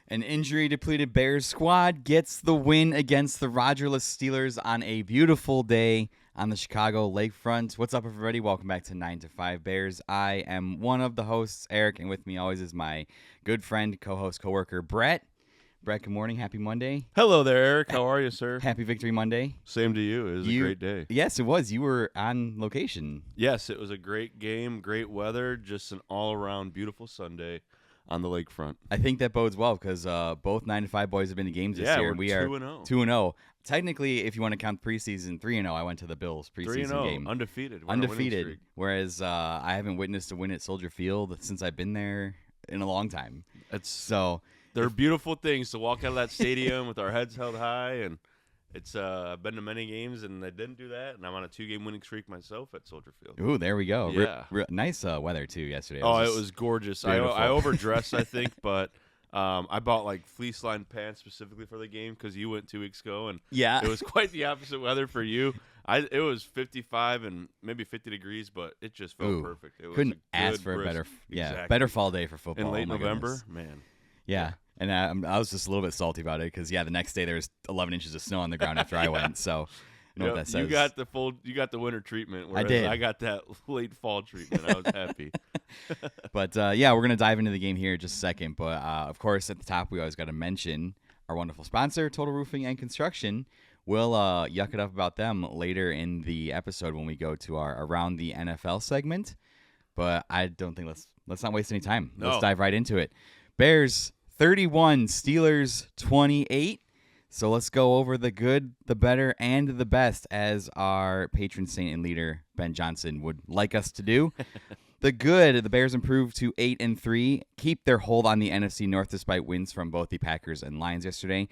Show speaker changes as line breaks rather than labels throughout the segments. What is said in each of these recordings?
An injury-depleted Bears squad gets the win against the Rodger-less Steelers on a beautiful day on the Chicago lakefront. What's up, everybody? Welcome back to 9 to 5 Bears. I am one of the hosts, Eric, and with me always is my good friend, co-host, co-worker, Brett. Brett, good morning. Happy Monday.
Hello there, Eric. How are you, sir?
Happy Victory Monday.
Same to you. It was a great day.
Yes, it was. You were on location.
Yes, it was a great game, great weather, just an all-around beautiful Sunday on the lakefront.
I think that bodes well because both 9 to 5 boys have been to games this year.
We are 2-0.
2-0. Technically, if you want to count preseason, 3-0. I went to the Bills preseason game.
Undefeated.
Undefeated. Whereas I haven't witnessed a win at Soldier Field since I've been there in a long time.
They're beautiful things to walk out of that stadium with our heads held high, and it's I've been to many games and I didn't do that, and I'm on a 2-game winning streak myself at Soldier Field.
Ooh, there we go.
Yeah.
Nice weather too yesterday.
It was gorgeous. I overdressed, I think, but I bought like fleece lined pants specifically for the game because you went 2 weeks ago, and it was quite the opposite weather for you. It was 55 and maybe 50 degrees, but it just felt perfect. It
couldn't
was
ask for a better fall day for football
in late November,
goodness.
man.
Yeah. And I was just a little bit salty about it because, the next day there was 11 inches of snow on the ground after I went. So, you know what that says.
You got the winter treatment.
I did.
I got that late fall treatment. I was happy.
But, we're going to dive into the game here in just a second. But, of course, at the top, we always got to mention our wonderful sponsor, Total Roofing and Construction. We'll yuck it up about them later in the episode when we go to our Around the NFL segment. But I don't think let's not waste any time.
No.
Let's dive right into it. Bears 31, Steelers 28. So let's go over the good, the better, and the best as our patron saint and leader, Ben Johnson, would like us to do. The good, the Bears improved to 8-3, keep their hold on the NFC North despite wins from both the Packers and Lions yesterday,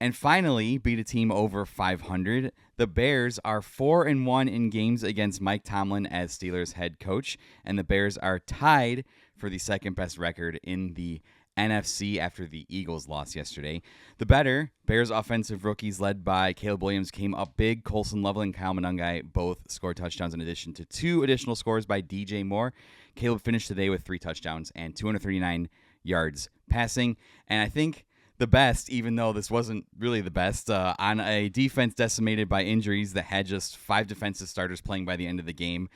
and finally beat a team over 500. The Bears are 4-1 in games against Mike Tomlin as Steelers head coach, and the Bears are tied for the second best record in the NFC after the Eagles lost yesterday. The better, Bears offensive rookies led by Caleb Williams came up big. Colson Loveland and Kyle Monangai both scored touchdowns in addition to 2 additional scores by DJ Moore. Caleb finished the day with 3 touchdowns and 239 yards passing. And I think the best, even though this wasn't really the best, on a defense decimated by injuries that had just 5 defensive starters playing by the end of the game,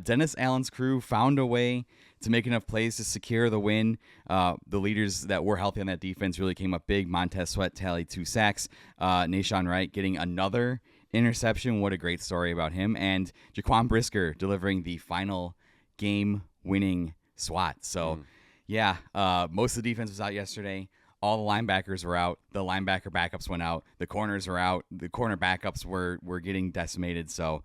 Dennis Allen's crew found a way to make enough plays to secure the win. The leaders that were healthy on that defense really came up big. Montez Sweat tallied 2 sacks. Nashawn Wright getting another interception. What a great story about him. And Jaquan Brisker delivering the final game-winning swat. So, most of the defense was out yesterday. All the linebackers were out. The linebacker backups went out. The corners were out. The corner backups were getting decimated. So,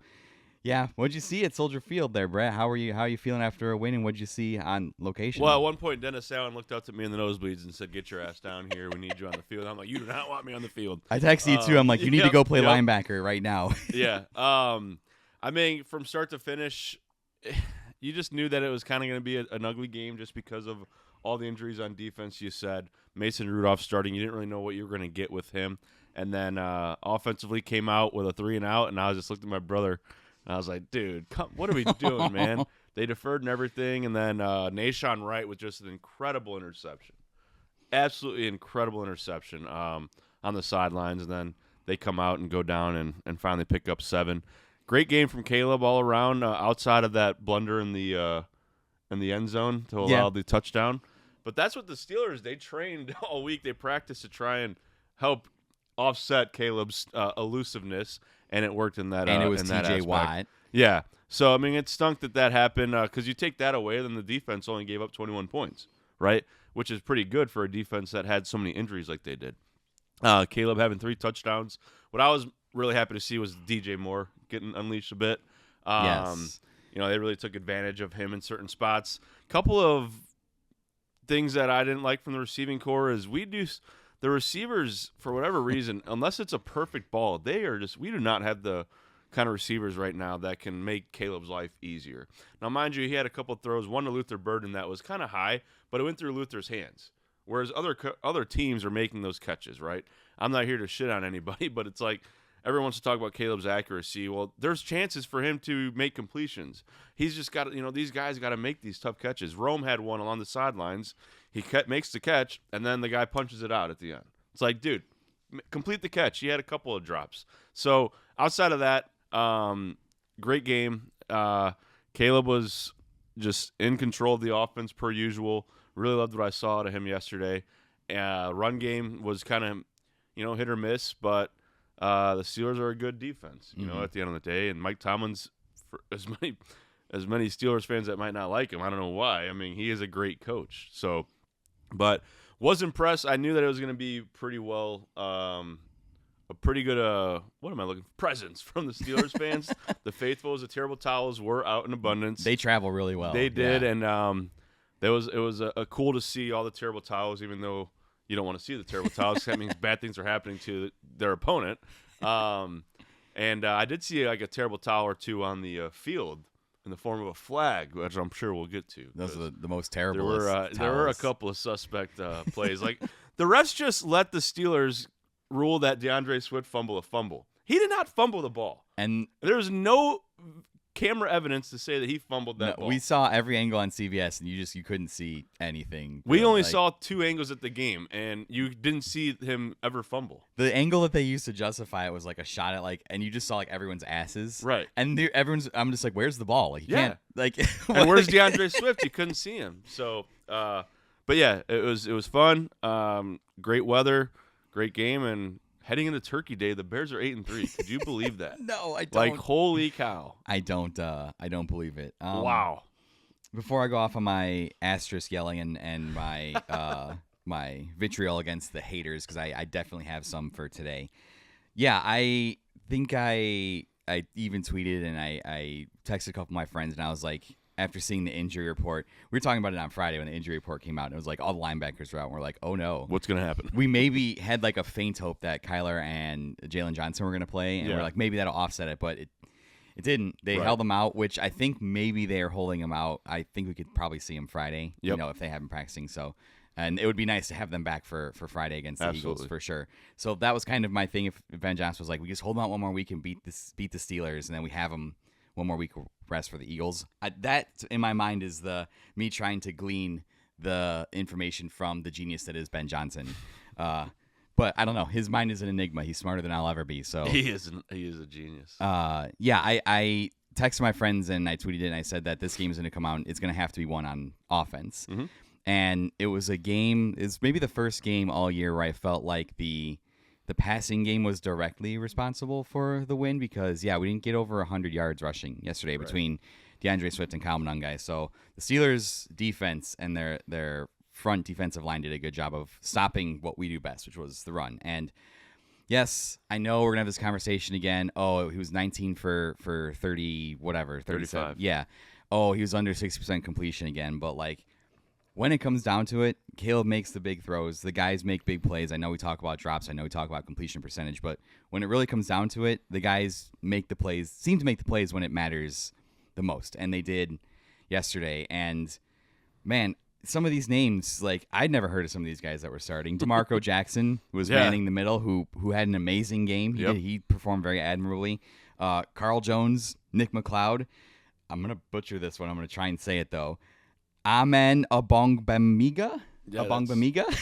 what'd you see at Soldier Field there, Brett? How are you feeling after a win, and what'd you see on location?
Well, at one point, Dennis Allen looked up to me in the nosebleeds and said, "Get your ass down here. We need you on the field." I'm like, "You do not want me on the field."
I texted you too. I'm like, "You need to go play linebacker right now."
Yeah. I mean, from start to finish, you just knew that it was kind of going to be an ugly game just because of all the injuries on defense. You said Mason Rudolph starting. You didn't really know what you were going to get with him. And then offensively came out with a 3-and-out, and I was just looking at my brother. I was like, dude, what are we doing, man? They deferred and everything. And then Nashawn Wright with just an incredible interception. Absolutely incredible interception on the sidelines. And then they come out and go down and finally pick up 7. Great game from Caleb all around outside of that blunder in the end zone to allow the touchdown. But that's what the Steelers, they trained all week. They practiced to try and help offset Caleb's elusiveness. And it worked in that.
And it was
T.J.
Watt.
Yeah. So I mean, it stunk that happened because you take that away, then the defense only gave up 21 points, right? Which is pretty good for a defense that had so many injuries like they did. Caleb having 3 touchdowns. What I was really happy to see was DJ Moore getting unleashed a bit.
Yes.
They really took advantage of him in certain spots. Couple of things that I didn't like from the receiving core is the receivers, for whatever reason, unless it's a perfect ball, we do not have the kind of receivers right now that can make Caleb's life easier. Now, mind you, he had a couple of throws, one to Luther Burden that was kind of high, but it went through Luther's hands, whereas other teams are making those catches, right? I'm not here to shit on anybody, but it's like everyone wants to talk about Caleb's accuracy. Well, there's chances for him to make completions. He's just got, these guys got to make these tough catches. Rome had one along the sidelines. He makes the catch, and then the guy punches it out at the end. It's like, dude, complete the catch. He had a couple of drops. So outside of that, great game. Caleb was just in control of the offense per usual. Really loved what I saw out of him yesterday. Run game was kind of, hit or miss, but the Steelers are a good defense, at the end of the day. And Mike Tomlin's, for as many Steelers fans that might not like him, I don't know why. I mean, he is a great coach. So, but was impressed. I knew that it was going to be pretty well, a pretty good, presence from the Steelers fans. The faithfuls, the terrible towels were out in abundance.
They travel really well.
They did, and it was cool to see all the terrible towels, even though you don't want to see the terrible towels. That means bad things are happening to their opponent. And I did see like a terrible towel or two on the field in the form of a flag, which I'm sure we'll get to.
Those are the most terrible.
There were a couple of suspect plays. Like the refs just let the Steelers rule that DeAndre Swift fumble a fumble. He did not fumble the ball,
and
there was no camera evidence to say that he fumbled that ball.
We saw every angle on CBS, and you couldn't see anything.
We only saw 2 angles at the game, and you didn't see him ever fumble.
The angle that they used to justify it was like a shot at and you just saw like everyone's asses,
right?
And I'm just like, where's the ball? Like, you can't like.
And where's DeAndre Swift? You couldn't see him. So, but yeah, it was fun. Great weather, great game, and heading into Turkey Day, the Bears are 8-3. Could you believe that?
No, I don't.
Like, holy cow!
I don't believe it.
Wow.
Before I go off on my asterisk yelling and my my vitriol against the haters, because I definitely have some for today. Yeah, I think I even tweeted and I texted a couple of my friends, and I was like, after seeing the injury report, we were talking about it on Friday when the injury report came out, and it was like all the linebackers were out, and we're like, oh no.
What's going to happen?
We maybe had like a faint hope that Kyler and Jalen Johnson were going to play, and we're like, maybe that'll offset it, but it didn't. They held them out, which I think maybe they're holding them out. I think we could probably see them Friday, if they have been practicing. So, and it would be nice to have them back for Friday against the Eagles for sure. So that was kind of my thing. If Ben Johnson was like, we just hold them out one more week and beat the Steelers, and then we have them one more week rest for the Eagles. That, in my mind, is me trying to glean the information from the genius that is Ben Johnson. But I don't know. His mind is an enigma. He's smarter than I'll ever be. So
he is a genius.
I texted my friends and I tweeted it and I said that this game is going to come out. It's going to have to be won on offense.
Mm-hmm.
And it was a game. It's maybe the first game all year where I felt like the passing game was directly responsible for the win because, we didn't get over 100 yards rushing yesterday between DeAndre Swift and Kyle Monangai. So the Steelers' defense and their front defensive line did a good job of stopping what we do best, which was the run. And, yes, I know we're going to have this conversation again. Oh, he was 19 for 30, whatever,
35.
Yeah. Oh, he was under 60% completion again. But, when it comes down to it, Caleb makes the big throws. The guys make big plays. I know we talk about drops. I know we talk about completion percentage. But when it really comes down to it, the guys seem to make the plays when it matters the most. And they did yesterday. And, man, some of these names, I'd never heard of some of these guys that were starting. DeMarco Jackson was manning the middle, who had an amazing game. He performed very admirably. Carl Jones, Nick McLeod. I'm going to butcher this one. I'm going to try and say it, though. Amen Abongbemiga? Abongbemiga?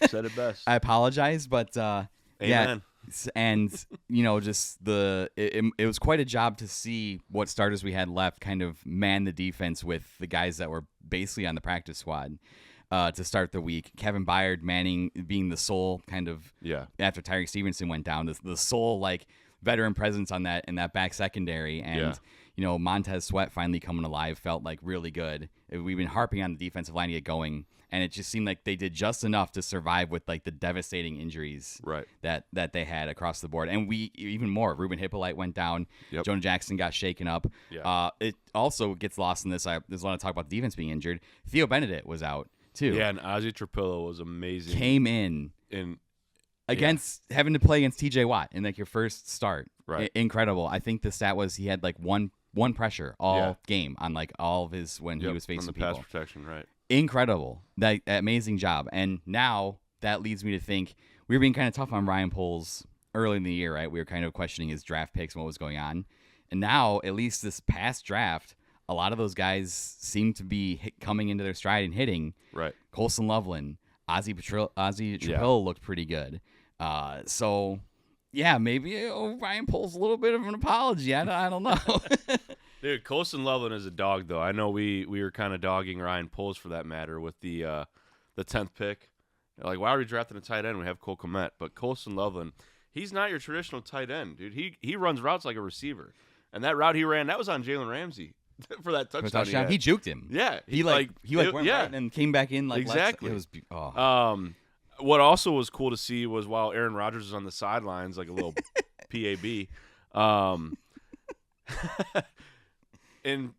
Said it best.
I apologize, but
Amen.
And just it was quite a job to see what starters we had left kind of man the defense with the guys that were basically on the practice squad to start the week. Kevin Byard being the sole kind of after Tyreek Stevenson went down, the sole veteran presence on that in that back secondary, and Montez Sweat finally coming alive felt really good. We've been harping on the defensive line to get going, and it just seemed like they did just enough to survive with the devastating injuries that they had across the board. And we even more. Ruben Hippolyte went down. Jonah Jackson got shaken up. It also gets lost in this. There's a lot of talk about the defense being injured. Theo Benedict was out too.
Yeah, and Ozzie Trapillo was amazing.
Came in against having to play against TJ Watt in your first start.
Right.
Incredible. I think the stat was he had one pressure all game on all of his when he was facing
from the
people.
Pass protection, right.
Incredible. That amazing job. And now that leads me to think we were being kind of tough on Ryan Poles early in the year, right? We were kind of questioning his draft picks and what was going on. And now, at least this past draft, a lot of those guys seem to be coming into their stride and hitting.
Right.
Colson Loveland, Ozzie Trapil looked pretty good. So, yeah, maybe Ryan pulls a little bit of an apology. I don't know.
Dude, Colson Loveland is a dog, though. I know we were kind of dogging Ryan Poles for that matter with the 10th pick. Like, why are we drafting a tight end? We have Cole Kmet. But Colson Loveland, he's not your traditional tight end, dude. He runs routes like a receiver. And that route he ran, that was on Jalen Ramsey for that touchdown.
He juked him.
Yeah.
He went right and came back in. Like
exactly.
It was,
what also was cool to see was while Aaron Rodgers was on the sidelines, like a little PAB, and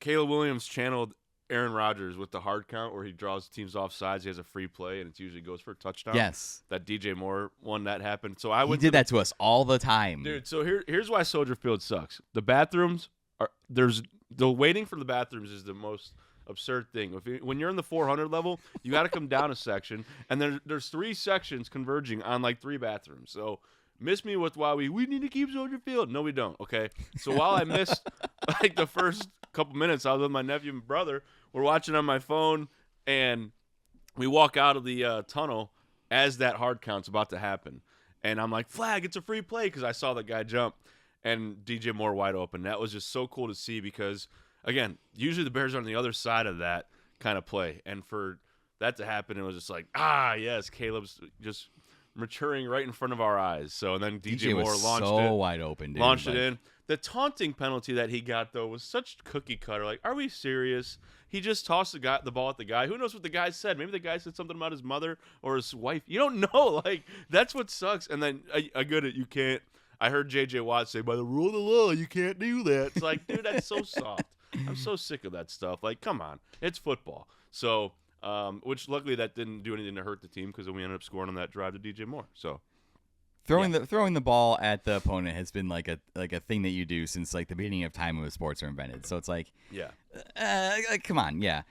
Caleb Williams channeled Aaron Rodgers with the hard count where he draws teams off sides. He has a free play, and it usually goes for a touchdown.
Yes.
That DJ Moore one that happened. So
he did that to us all the time.
Dude, so here's why Soldier Field sucks. The bathrooms the waiting for the bathrooms is the most absurd thing. When you're in the 400 level, you got to come down a section, and there's 3 sections converging on like 3 bathrooms. So miss me with why we need to keep Soldier Field. No, we don't. Okay. So while I missed like the first couple minutes, I was with my nephew and brother. We're watching on my phone, and we walk out of the tunnel as that hard count's about to happen, and I'm like, flag! It's a free play because I saw the guy jump, and DJ Moore wide open. That was just so cool to see because, again, usually the Bears are on the other side of that kind of play, and for that to happen, it was just like, yes, Caleb's just maturing right in front of our eyes. So and then DJ Moore launched it
wide open, dude.
Launched it in. The taunting penalty that he got though was such cookie cutter. Like, are we serious? He just tossed the ball at the guy. Who knows what the guy said? Maybe the guy said something about his mother or his wife. You don't know. Like, that's what sucks. And then I get it. You can't. I heard J.J. Watt say, by the rule of the law, you can't do that. It's like, dude, that's so soft. I'm so sick of that stuff. Like, come on. It's football. So, which luckily that didn't do anything to hurt the team because then we ended up scoring on that drive to DJ Moore. So.
Throwing the ball at the opponent has been like a thing that you do since like the beginning of time when sports were invented. So it's like, come on, yeah.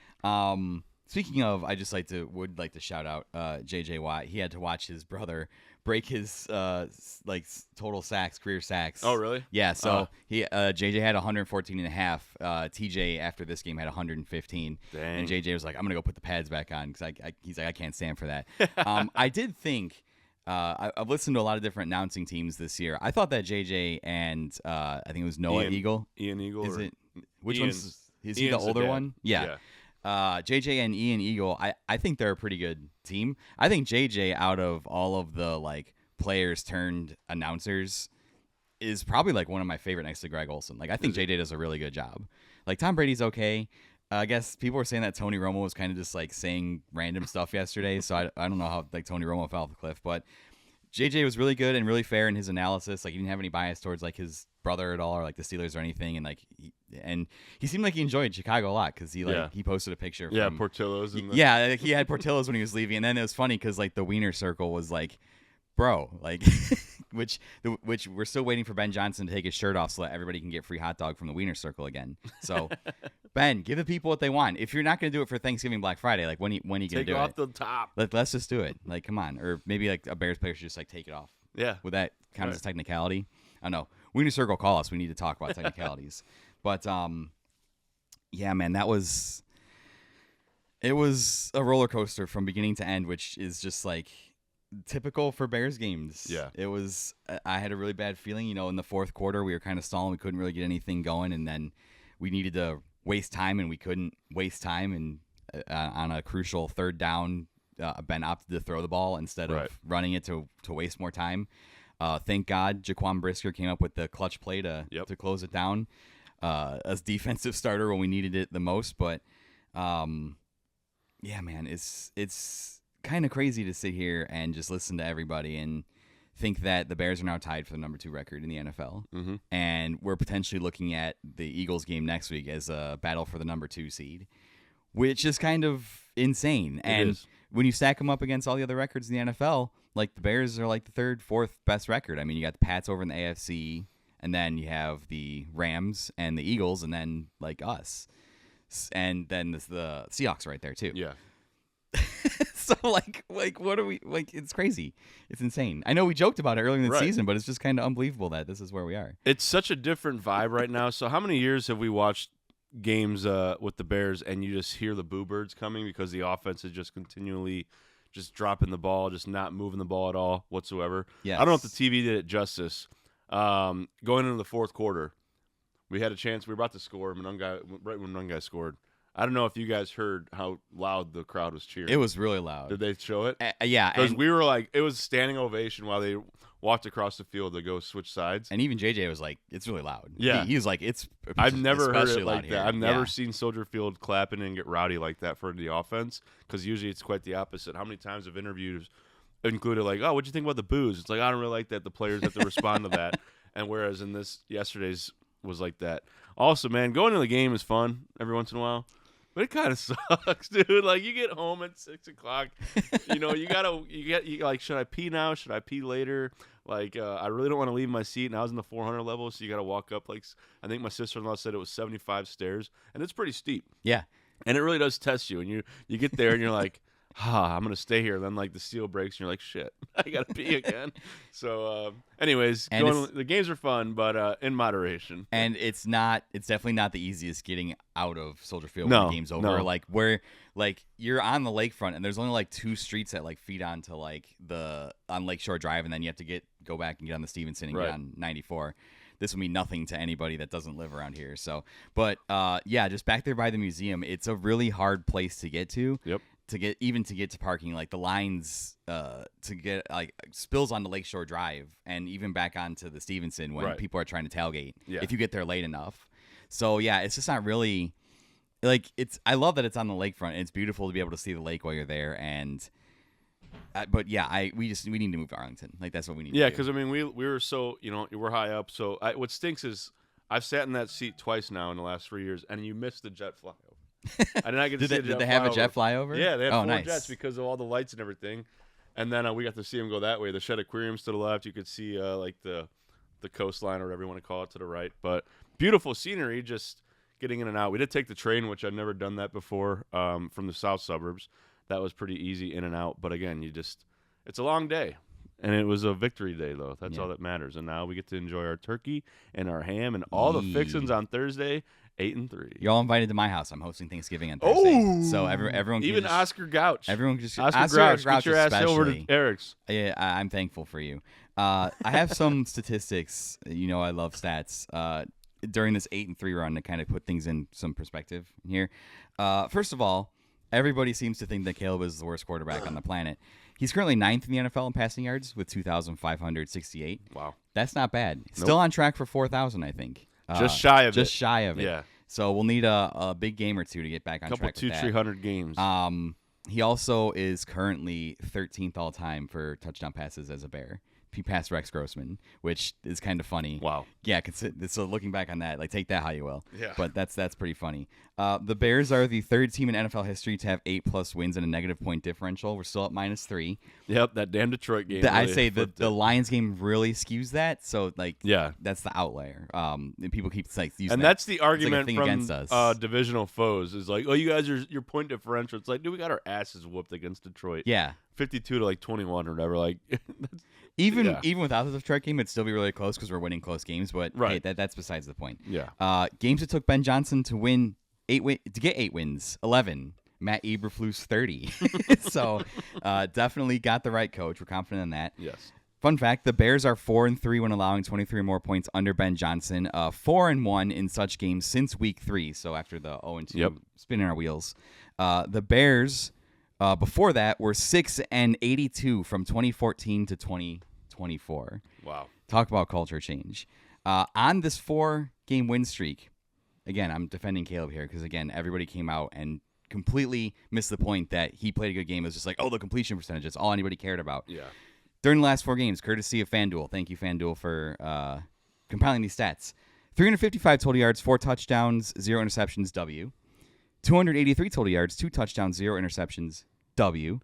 Speaking of, I just would like to shout out J.J. Watt. He had to watch his brother break his total sacks, career sacks.
Oh, really?
Yeah. So JJ had 114 and a half. TJ after this game had 115.
Dang.
And JJ was like, I'm gonna go put the pads back on because he's like, I can't stand for that. I did think. I've listened to a lot of different announcing teams this year. I thought that JJ and I think it was Ian Eagle.
Is
it? Which
Ian's,
is he the older one?
Yeah.
JJ and Ian Eagle. I think they're a pretty good team. I think JJ out of all of the like players turned announcers is probably like one of my favorite next to Greg Olsen. Like I think JJ does a really good job. Like Tom Brady's okay. I guess people were saying that Tony Romo was kind of just like saying random stuff yesterday, so I don't know how like Tony Romo fell off the cliff, but JJ was really good and really fair in his analysis. Like he didn't have any bias towards like his brother at all or like the Steelers or anything, and like he seemed like he enjoyed Chicago a lot because he posted a picture. From,
Portillo's.
Like, he had Portillo's when he was leaving, and then it was funny because like the Wiener Circle was like, bro, like. Which we're still waiting for Ben Johnson to take his shirt off so that everybody can get free hot dog from the Wiener Circle again. So, Ben, give the people what they want. If you're not going to do it for Thanksgiving, Black Friday, like when are you going to do it?
Take it off the top.
Let's just do it. Like, come on. Or maybe like a Bears player should just like take it off.
Yeah.
Would that count as a technicality? I don't know. Wiener Circle, call us. We need to talk about technicalities. But yeah, man, it was a roller coaster from beginning to end, which is just like typical for Bears games.
Yeah.
It was, I had a really bad feeling, in the fourth quarter, we were kind of stalling. We couldn't really get anything going. And then we needed to waste time and we couldn't waste time. And on a crucial third down, Ben opted to throw the ball instead of running it to waste more time. Thank God Jaquan Brisker came up with the clutch play to close it down as defensive starter when we needed it the most. But yeah, man, it's kind of crazy to sit here and just listen to everybody and think that the Bears are now tied for the number 2 record in the NFL.
Mm-hmm.
And we're potentially looking at the Eagles game next week as a battle for the number 2 seed, which is kind of insane. And when you stack them up against all the other records in the NFL, like the Bears are like the 3rd, 4th best record. I mean, you got the Pats over in the AFC, and then you have the Rams and the Eagles, and then like us. And then the Seahawks right there too.
Yeah.
So like what are we like? It's crazy. It's insane. I know we joked about it earlier in the season, but it's just kind of unbelievable that this is where we are.
It's such a different vibe right now. So how many years have we watched games with the Bears, and you just hear the boo birds coming because the offense is just continually just dropping the ball, just not moving the ball at all whatsoever.
Yes.
I don't know if the TV did it justice. Going into the fourth quarter, we had a chance. We were about to score. Right when one guy scored. I don't know if you guys heard how loud the crowd was cheering.
It was really loud.
Did they show it?
Yeah.
Because we were like, it was standing ovation while they walked across the field to go switch sides.
And even JJ was like, it's really loud.
Yeah.
He was like, it's
I've never heard it like
here.
that. I've never seen Soldier Field clapping and get rowdy like that for the offense, because usually it's quite the opposite. How many times have interviews included like, oh, what'd you think about the boos? It's like, I don't really like that. The players have to respond to that. And whereas in yesterday's was like that. Also, man, going to the game is fun every once in a while. But it kind of sucks, dude. Like, you get home at 6 o'clock. You like, should I pee now? Should I pee later? Like, I really don't want to leave my seat. And I was in the 400 level, so you got to walk up, like, I think my sister-in-law said it was 75 stairs. And it's pretty steep.
Yeah.
And it really does test you. And you get there, and you're like, I'm going to stay here. And then, like, the steel breaks, and you're like, shit, I got to pee again. So, anyways, the games are fun, but in moderation.
And it's definitely not the easiest getting out of Soldier Field when the game's over.
No.
Like, where, like, you're on the lakefront, and there's only, like, 2 streets that, like, feed onto, like, on Lakeshore Drive, and then you have to go back and get on the Stevenson and get on 94. This will mean nothing to anybody that doesn't live around here. So, but, yeah, just back there by the museum, it's a really hard place to get to.
Yep.
To get to parking, like the lines to get like spills onto Lakeshore Drive and even back onto the Stevenson when people are trying to tailgate.
Yeah.
If you get there late enough. So yeah, it's just not really like I love that it's on the lakefront. And it's beautiful to be able to see the lake while you're there. And but yeah, we need to move to Arlington. Like that's what we need.
Yeah,
to do.
because I mean we were so we're high up. So what stinks is I've sat in that seat twice now in the last 3 years, and you missed the jet flyover. I did not get to see
Did they have a jet flyover?
Yeah, they had 4
nice.
jets because of all the lights and everything. And then we got to see them go that way. The Shed Aquarium's to the left. You could see like the coastline or whatever you want to call it to the right. But beautiful scenery, just getting in and out. We did take the train, which I've never done that before, from the south suburbs. That was pretty easy in and out. But again, it's a long day. And it was a victory day, though. That's all that matters. And now we get to enjoy our turkey and our ham and all the fixings on Thursday. 8-3.
You're all invited to my house. I'm hosting Thanksgiving on Thursday. So everyone can
even
just,
Oscar Gouch.
Everyone can just
Oscar Grouch, get your ass over to Eric's.
Yeah, I'm thankful for you. I have some statistics. I love stats. During this 8-3 run to kind of put things in some perspective here. First of all, everybody seems to think that Caleb is the worst quarterback on the planet. He's currently 9th in the NFL in passing yards with 2,568.
Wow.
That's not bad. Still on track for 4,000, I think.
Just shy of it.
Just shy of it.
Yeah.
So we'll need a big game or two to get back on track with that.
200-300 games.
He also is currently 13th all time for touchdown passes as a Bear. He passed Rex Grossman, which is kind of funny.
Wow.
Yeah, so looking back on that, like take that how you will.
Yeah.
But that's pretty funny. The Bears are the 3rd team in NFL history to have 8+ wins and a negative point differential. We're still at -3.
Yep, that damn Detroit game.
I say the Lions game really skews that. So that's the outlier. And people keep using
and
that.
that's the argument
like
from
against us.
Divisional foes is like, oh, you guys are your point differential. It's like, dude, we got our asses whooped against Detroit.
Yeah.
52 to 21 or whatever. Like,
even without the Detroit game, it'd still be really close because we're winning close games. But hey, that's besides the point.
Yeah.
Games it took Ben Johnson to get 8 wins, 11. Matt Eberflus 30. So definitely got the right coach. We're confident in that.
Yes.
Fun fact: the Bears are 4-3 when allowing 23 or more points under Ben Johnson. 4-1 in such games since Week 3. So after the 0-2, spinning our wheels. The Bears. Before that, we're 6-82 from 2014 to 2024.
Wow.
Talk about culture change. On this 4-game win streak, again, I'm defending Caleb here because, again, everybody came out and completely missed the point that he played a good game. It was just like, the completion percentage. That's all anybody cared about.
Yeah.
During the last 4 games, courtesy of FanDuel. Thank you, FanDuel, for compiling these stats. 355 total yards, 4 touchdowns, 0 interceptions, W. 283 total yards, 2 touchdowns, 0 interceptions, W.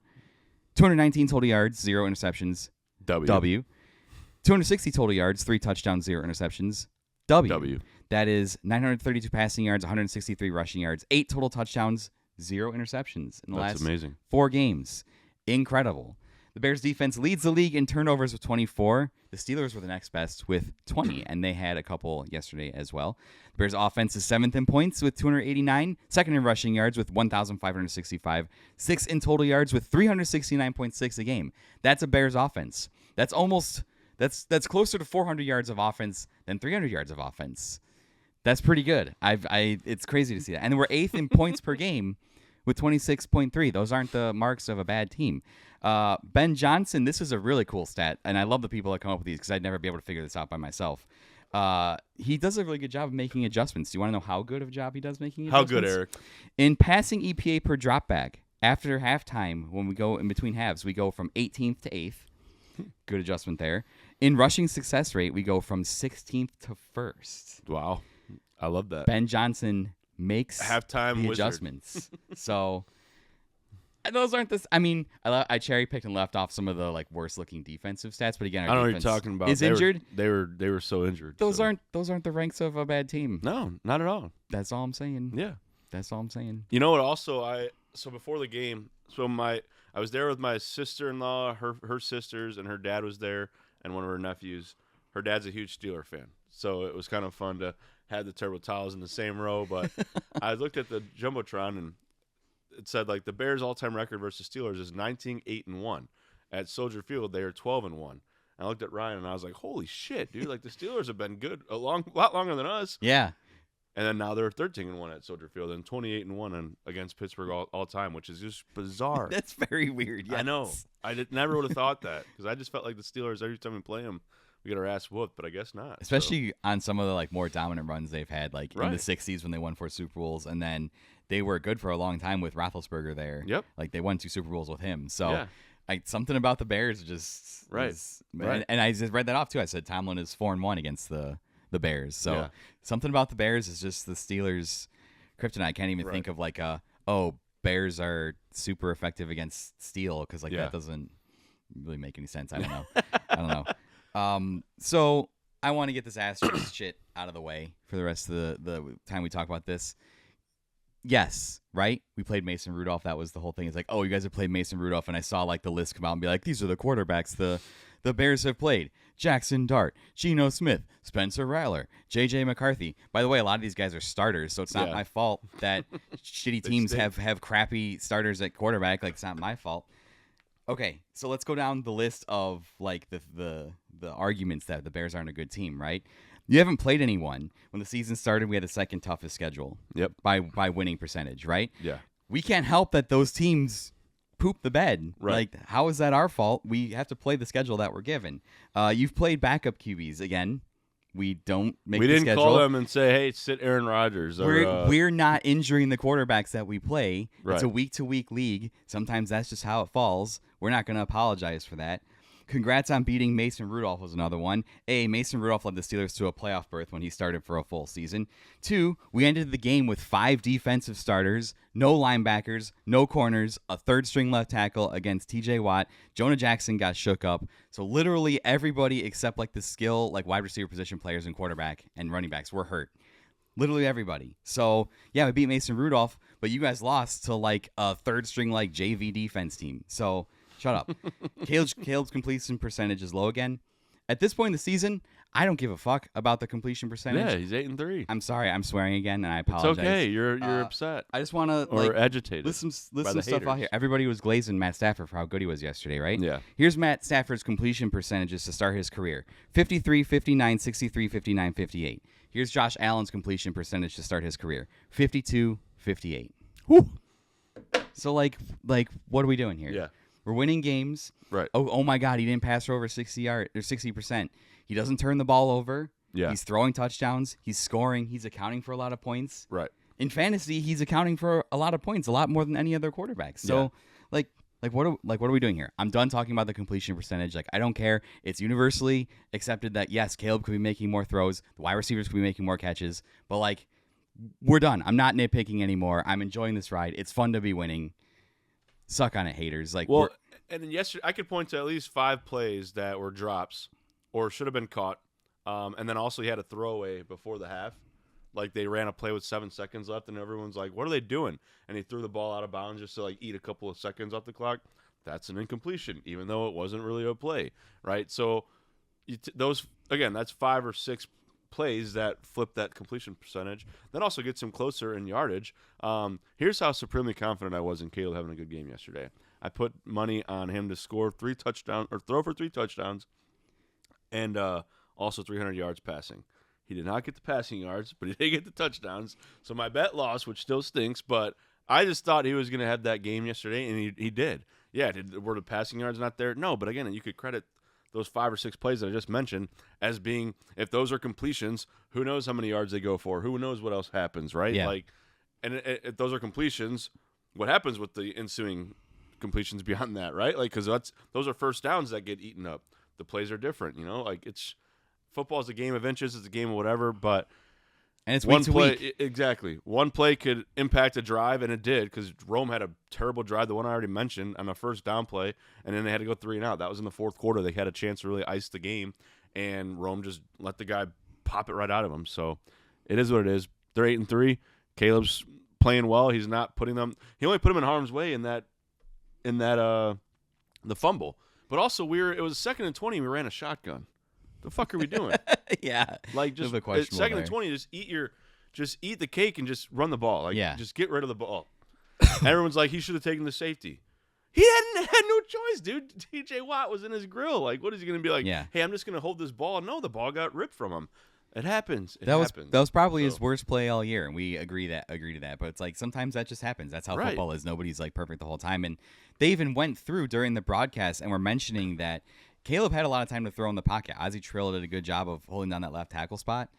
219 total yards, 0 interceptions, W. 260 total yards, 3 touchdowns, 0 interceptions, W. That is 932 passing yards, 163 rushing yards, 8 total touchdowns, 0 interceptions in the last
amazing.
4 games. Incredible. The Bears defense leads the league in turnovers with 24. The Steelers were the next best with 20, and they had a couple yesterday as well. The Bears offense is 7th in points with 289, 2nd in rushing yards with 1,565, 6th in total yards with 369.6 a game. That's a Bears offense. That's closer to 400 yards of offense than 300 yards of offense. That's pretty good. It's crazy to see that. And we're 8th in points per game with 26.3. Those aren't the marks of a bad team. Ben Johnson, this is a really cool stat, and I love the people that come up with these because I'd never be able to figure this out by myself. He does a really good job of making adjustments. Do you want to know how good of a job he does making adjustments?
How good, Eric?
In passing EPA per dropback, after halftime, when we go in between halves, we go from 18th to 8th. Good adjustment there. In rushing success rate, we go from 16th to 1st.
Wow. I love that.
Ben Johnson makes
halftime
the
wizard.
Adjustments. So those aren't this. I mean, I cherry picked and left off some of the like worst looking defensive stats, but again,
I don't know what you're talking about.
Is injured.
They were so injured.
Those aren't the ranks of a bad team.
No, not at all.
That's all I'm saying.
Yeah,
that's all I'm saying.
You know what? Also, so before the game, I was there with my sister-in-law, her sisters, and her dad was there, and one of her nephews. Her dad's a huge Steeler fan, so it was kind of fun to have the Turbo Towels in the same row. But I looked at the Jumbotron, and it said, like, the Bears' all-time record versus Steelers is 19-8-1. At Soldier Field, they are 12-1. I looked at Ryan, and I was like, holy shit, dude. Like, the Steelers have been good a lot longer than us.
Yeah.
And then now they're 13-1 at Soldier Field and 28-1 against Pittsburgh all time, which is just bizarre.
That's very weird. Yes.
I know. Never would have thought that because I just felt like the Steelers, every time we play them, we get our ass whooped, but I guess not.
Especially on some of the like more dominant runs they've had, like in the 60s when they won 4 Super Bowls, and then they were good for a long time with Roethlisberger there.
Yep.
Like they won 2 Super Bowls with him. So something about the Bears just is, and I just read that off too. I said Tomlin is 4-1 against the Bears. So something about the Bears is just the Steelers' kryptonite. I can't even think of like Bears are super effective against Steel because that doesn't really make any sense. I don't know. I don't know. So I want to get this asterisk shit out of the way for the rest of the time we talk about this. Yes, right? We played Mason Rudolph. That was the whole thing. It's like, oh, you guys have played Mason Rudolph, and I saw like the list come out and be like, these are the quarterbacks the Bears have played. Jackson Dart, Geno Smith, Spencer Rattler, J.J. McCarthy. By the way, a lot of these guys are starters, so it's not my fault that shitty teams have crappy starters at quarterback. Like, it's not my fault. Okay, so let's go down the list of like the arguments that the Bears aren't a good team, right? You haven't played anyone. When the season started, we had the second toughest schedule.
Yep.
By winning percentage, right?
Yeah.
We can't help that those teams poop the bed.
Right.
Like, how is that our fault? We have to play the schedule that we're given. You've played backup QBs. Again, we don't make the schedule.
We didn't call them and say, hey, sit Aaron Rodgers.
We're not injuring the quarterbacks that we play.
Right.
It's a week-to-week league. Sometimes that's just how it falls. We're not going to apologize for that. Congrats on beating Mason Rudolph was another one. Mason Rudolph led the Steelers to a playoff berth when he started for a full season. 2, we ended the game with 5 defensive starters, no linebackers, no corners, a third-string left tackle against T.J. Watt. Jonah Jackson got shook up. So literally everybody except like the skill, like wide receiver position players and quarterback and running backs were hurt. Literally everybody. So, yeah, we beat Mason Rudolph, but you guys lost to like a third-string like JV defense team. So shut up. Caleb's completion percentage is low again. At this point in the season, I don't give a fuck about the completion percentage.
Yeah, he's 8-3.
I'm sorry, I'm swearing again, and I apologize.
It's okay. You're upset.
I just want to
agitated.
List some stuff out here. Everybody was glazing Matt Stafford for how good he was yesterday, right?
Yeah.
Here's Matt Stafford's completion percentages to start his career: 53, 59, 63, 59, 58. Here's Josh Allen's completion percentage to start his career: 52, 58.
Whew.
So like, what are we doing here?
Yeah.
We're winning games.
Right.
Oh my God, he didn't pass for over 60%. He doesn't turn the ball over.
Yeah.
He's throwing touchdowns. He's scoring. He's accounting for a lot of points.
Right.
In fantasy, he's accounting for a lot of points, a lot more than any other quarterback. So, like what are we doing here? I'm done talking about the completion percentage. Like, I don't care. It's universally accepted that yes, Caleb could be making more throws. The wide receivers could be making more catches. But like, we're done. I'm not nitpicking anymore. I'm enjoying this ride. It's fun to be winning. Suck on it, haters. Like,
well, and then yesterday I could point to at least 5 plays that were drops or should have been caught. And then also he had a throwaway before the half. Like, they ran a play with 7 seconds left, and everyone's like, what are they doing? And he threw the ball out of bounds just to, like, eat a couple of seconds off the clock. that's an incompletion, even though it wasn't really a play, right? So that's 5 or 6 plays that flip that completion percentage. That also gets him closer in yardage. Here's how supremely confident I was in Caleb having a good game yesterday. I put money on him to score 3 touchdowns or throw for 3 touchdowns, and also 300 yards passing. He did not get the passing yards, but he did get the touchdowns. So my bet lost, which still stinks, but I just thought he was going to have that game yesterday, and he did. Yeah, were the passing yards not there? No, but again, you could credit those 5 or 6 plays that I just mentioned as being, if those are completions, who knows how many yards they go for? Who knows what else happens, right?
Yeah.
And if those are completions, what happens with the ensuing completions beyond that, right? Because those are first downs that get eaten up. The plays are different, it's football is a game of inches, it's a game of whatever, but
and it's week to week.
Exactly. One play could impact a drive, and it did, because Rome had a terrible drive, the one I already mentioned, on a first down play, and then they had to go 3 and out. That was in the fourth quarter. They had a chance to really ice the game, and Rome just let the guy pop it right out of him. So it is what it is. They're 8-3. Caleb's playing well. He's not putting them. He only put them in harm's way in that the fumble. But also it was 2nd and 20. We ran a shotgun. The fuck are we doing?
Yeah,
just 2nd and 20. Just eat the cake and just run the ball. Just get rid of the ball. Everyone's like, he should have taken the safety. He had no choice, dude. T.J. Watt was in his grill. What is he going to be like?
Yeah.
Hey, I'm just going to hold this ball. No, the ball got ripped from him. It happens.
That was probably his worst play all year, and we agree to that. But it's sometimes that just happens. That's how football is. Nobody's perfect the whole time. And they even went through during the broadcast and were mentioning that Caleb had a lot of time to throw in the pocket. Ozzie Trill did a good job of holding down that left tackle spot.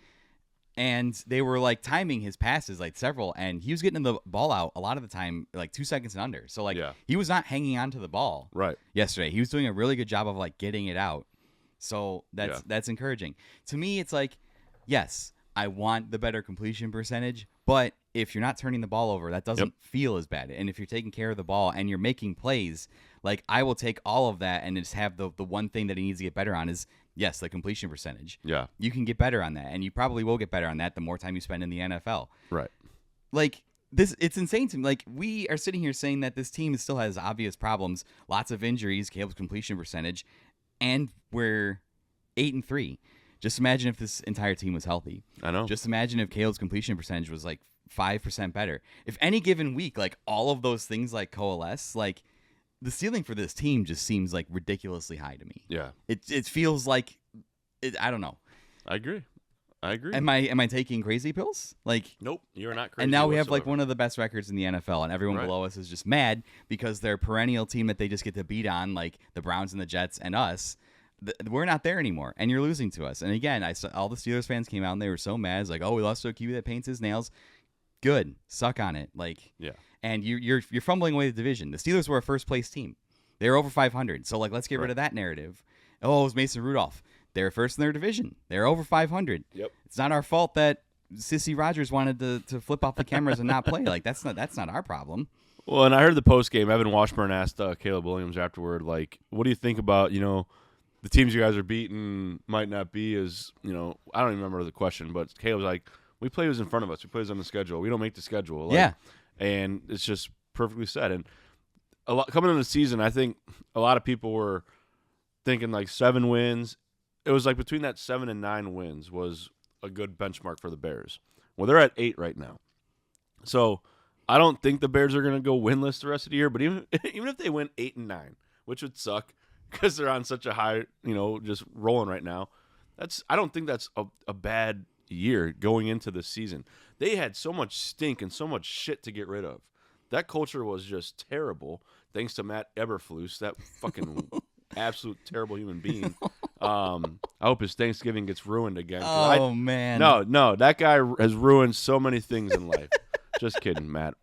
And they were timing his passes several, and he was getting the ball out a lot of the time 2 seconds and under. So he was not hanging on to the ball yesterday. He was doing a really good job of getting it out. So that's encouraging. To me, it's yes, I want the better completion percentage, but if you're not turning the ball over, that doesn't feel as bad. And if you're taking care of the ball and you're making plays, I will take all of that and just have the one thing that he needs to get better on is, yes, the completion percentage.
Yeah.
You can get better on that, and you probably will get better on that the more time you spend in the NFL.
Right.
It's insane to me. We are sitting here saying that this team still has obvious problems, lots of injuries, Caleb's completion percentage, and we're 8-3. Just imagine if this entire team was healthy.
I know.
Just imagine if Caleb's completion percentage was 5% better. If any given week, all of those things coalesce, the ceiling for this team just seems ridiculously high to me.
Yeah.
It feels I don't know.
I agree.
Am I taking crazy pills?
Nope, you're not crazy.
And now we have
whatsoever.
one of the best records in the NFL, and everyone below us is just mad because they're a perennial team that they just get to beat on, the Browns and the Jets and us. We're not there anymore, and you're losing to us. And again, I saw all the Steelers fans came out and they were so mad. It's we lost to a QB that paints his nails. Good, suck on it.
Yeah.
And you're fumbling away the division. The Steelers were a first place team. They were over 500. So let's get rid of that narrative. Oh, it was Mason Rudolph. They're first in their division. They're over 500.
Yep.
It's not our fault that Sissy Rodgers wanted to flip off the cameras and not play. That's not our problem.
Well, and I heard the post game. Evan Washburn asked Caleb Williams afterward, what do you think about the teams you guys are beating might not be as I don't even remember the question, but Caleb's we play who's in front of us. We play who's on the schedule. We don't make the schedule. And it's just perfectly said. And coming into the season, I think a lot of people were thinking 7 wins. It was between that 7 and 9 wins was a good benchmark for the Bears. Well, they're at 8 right now. So I don't think the Bears are going to go winless the rest of the year. But even if they win 8 and 9, which would suck because they're on such a high, just rolling right now, I don't think that's a bad year going into the season. They had so much stink and so much shit to get rid of. That culture was just terrible, thanks to Matt Eberflus, that fucking absolute terrible human being. I hope his Thanksgiving gets ruined again.
Man.
No, that guy has ruined so many things in life. Just kidding, Matt.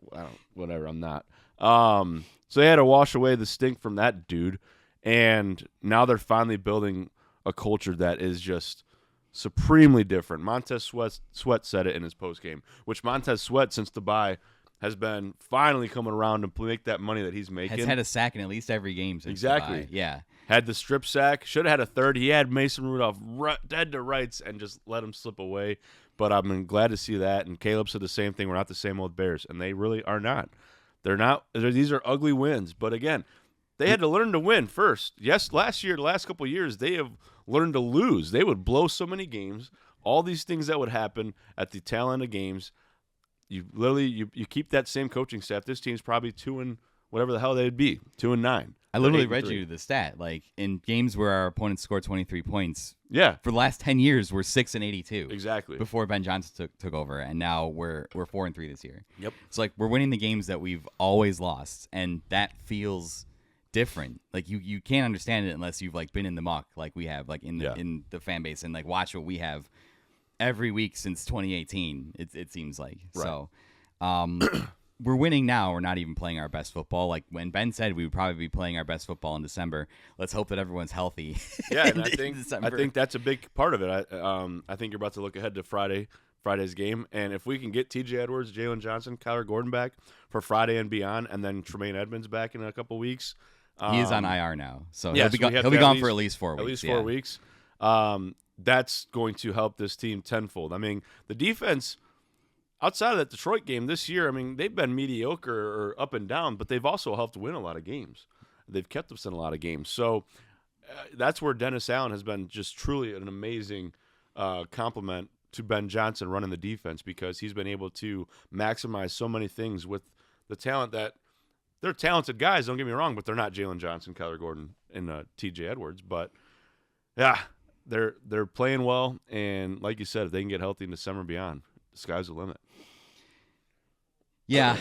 Whatever, I'm not. So they had to wash away the stink from that dude, and now they're finally building a culture that is just supremely different. Montez Sweat said it in his postgame, which Montez Sweat, since the bye, has been finally coming around to make that money that he's making.
Has had a sack in at least every game since the bye. Yeah.
Had the strip sack. Should have had a third. He had Mason Rudolph dead to rights and just let him slip away. But I'm glad to see that. And Caleb said the same thing. We're not the same old Bears. And they really are not. They're not. These are ugly wins. But again, They had to learn to win first. Yes, last year, the last couple of years, they have learned to lose. They would blow so many games. All these things that would happen at the tail end of games. You literally you keep that same coaching staff. This team's probably 2 whatever the hell they'd be, 2-9.
I literally read you the stat. Like in games where our opponents scored 23 points,
yeah,
for the last 10 years we're 6-82.
Exactly.
Before Ben Johnson took over, and now we're 4-3 this year.
Yep.
It's like we're winning the games that we've always lost, and that feels different. Like you can't understand it unless you've like been in the muck, like we have, like in the fan base, and like watch what we have every week since 2018. It seems like so. We're winning now. We're not even playing our best football. Like when Ben said we would probably be playing our best football in December. Let's hope that everyone's healthy.
Yeah, and I think that's a big part of it. I think you're about to look ahead to Friday's game, and if we can get T.J. Edwards, Jalen Johnson, Kyler Gordon back for Friday and beyond, and then Tremaine Edmonds back in a couple weeks.
He is on IR now, so
yeah,
he'll be gone for at least 4 weeks.
At least 4 weeks. That's going to help this team tenfold. I mean, the defense outside of that Detroit game this year, I mean, they've been mediocre or up and down, but they've also helped win a lot of games. They've kept us in a lot of games. So that's where Dennis Allen has been just truly an amazing compliment to Ben Johnson running the defense, because he's been able to maximize so many things with the talent that they're talented guys, don't get me wrong, but they're not Jalen Johnson, Kyler Gordon, and T.J. Edwards. But, yeah, they're playing well, and like you said, if they can get healthy in December and beyond, the sky's the limit.
Yeah,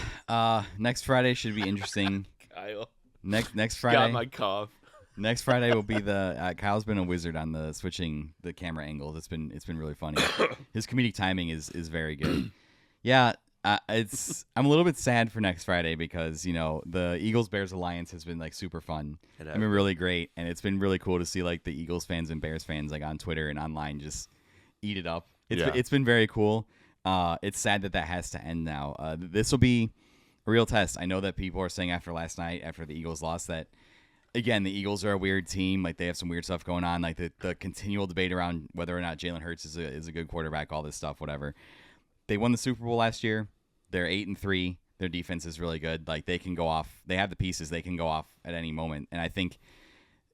next Friday should be interesting.
Kyle.
Next Friday.
Got my cough.
Next Friday will be the Kyle's been a wizard on the switching the camera angles. It's been really funny. His comedic timing is very good. Yeah, I'm a little bit sad for next Friday because the Eagles Bears alliance has been like super fun. It's been really great, and it's been really cool to see like the Eagles fans and Bears fans like on Twitter and online just eat it up. It's been very cool. It's sad that has to end now. This will be a real test. I know that people are saying after last night, after the Eagles lost, that again the Eagles are a weird team. Like they have some weird stuff going on. Like the continual debate around whether or not Jalen Hurts is a good quarterback. All this stuff, whatever. They won the Super Bowl last year. They're 8-3. Their defense is really good. Like they can go off. They have the pieces. They can go off at any moment. And I think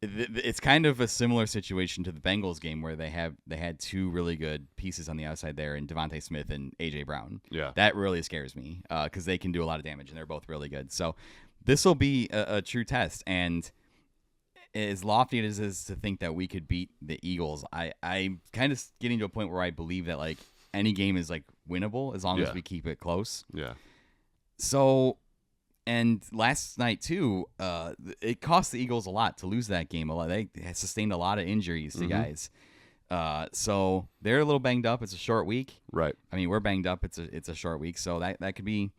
it's kind of a similar situation to the Bengals game where they had two really good pieces on the outside there in Devontae Smith and A.J. Brown.
Yeah,
that really scares me because they can do a lot of damage and they're both really good. So this will be a true test. And as lofty as it is to think that we could beat the Eagles, I'm kind of getting to a point where I believe that like any game is like winnable as long as we keep it close.
Yeah.
So. And last night, too, it cost the Eagles a lot to lose that game. They sustained a lot of injuries to guys. So they're a little banged up. It's a short week.
Right.
I mean, we're banged up. It's a short week. So that could be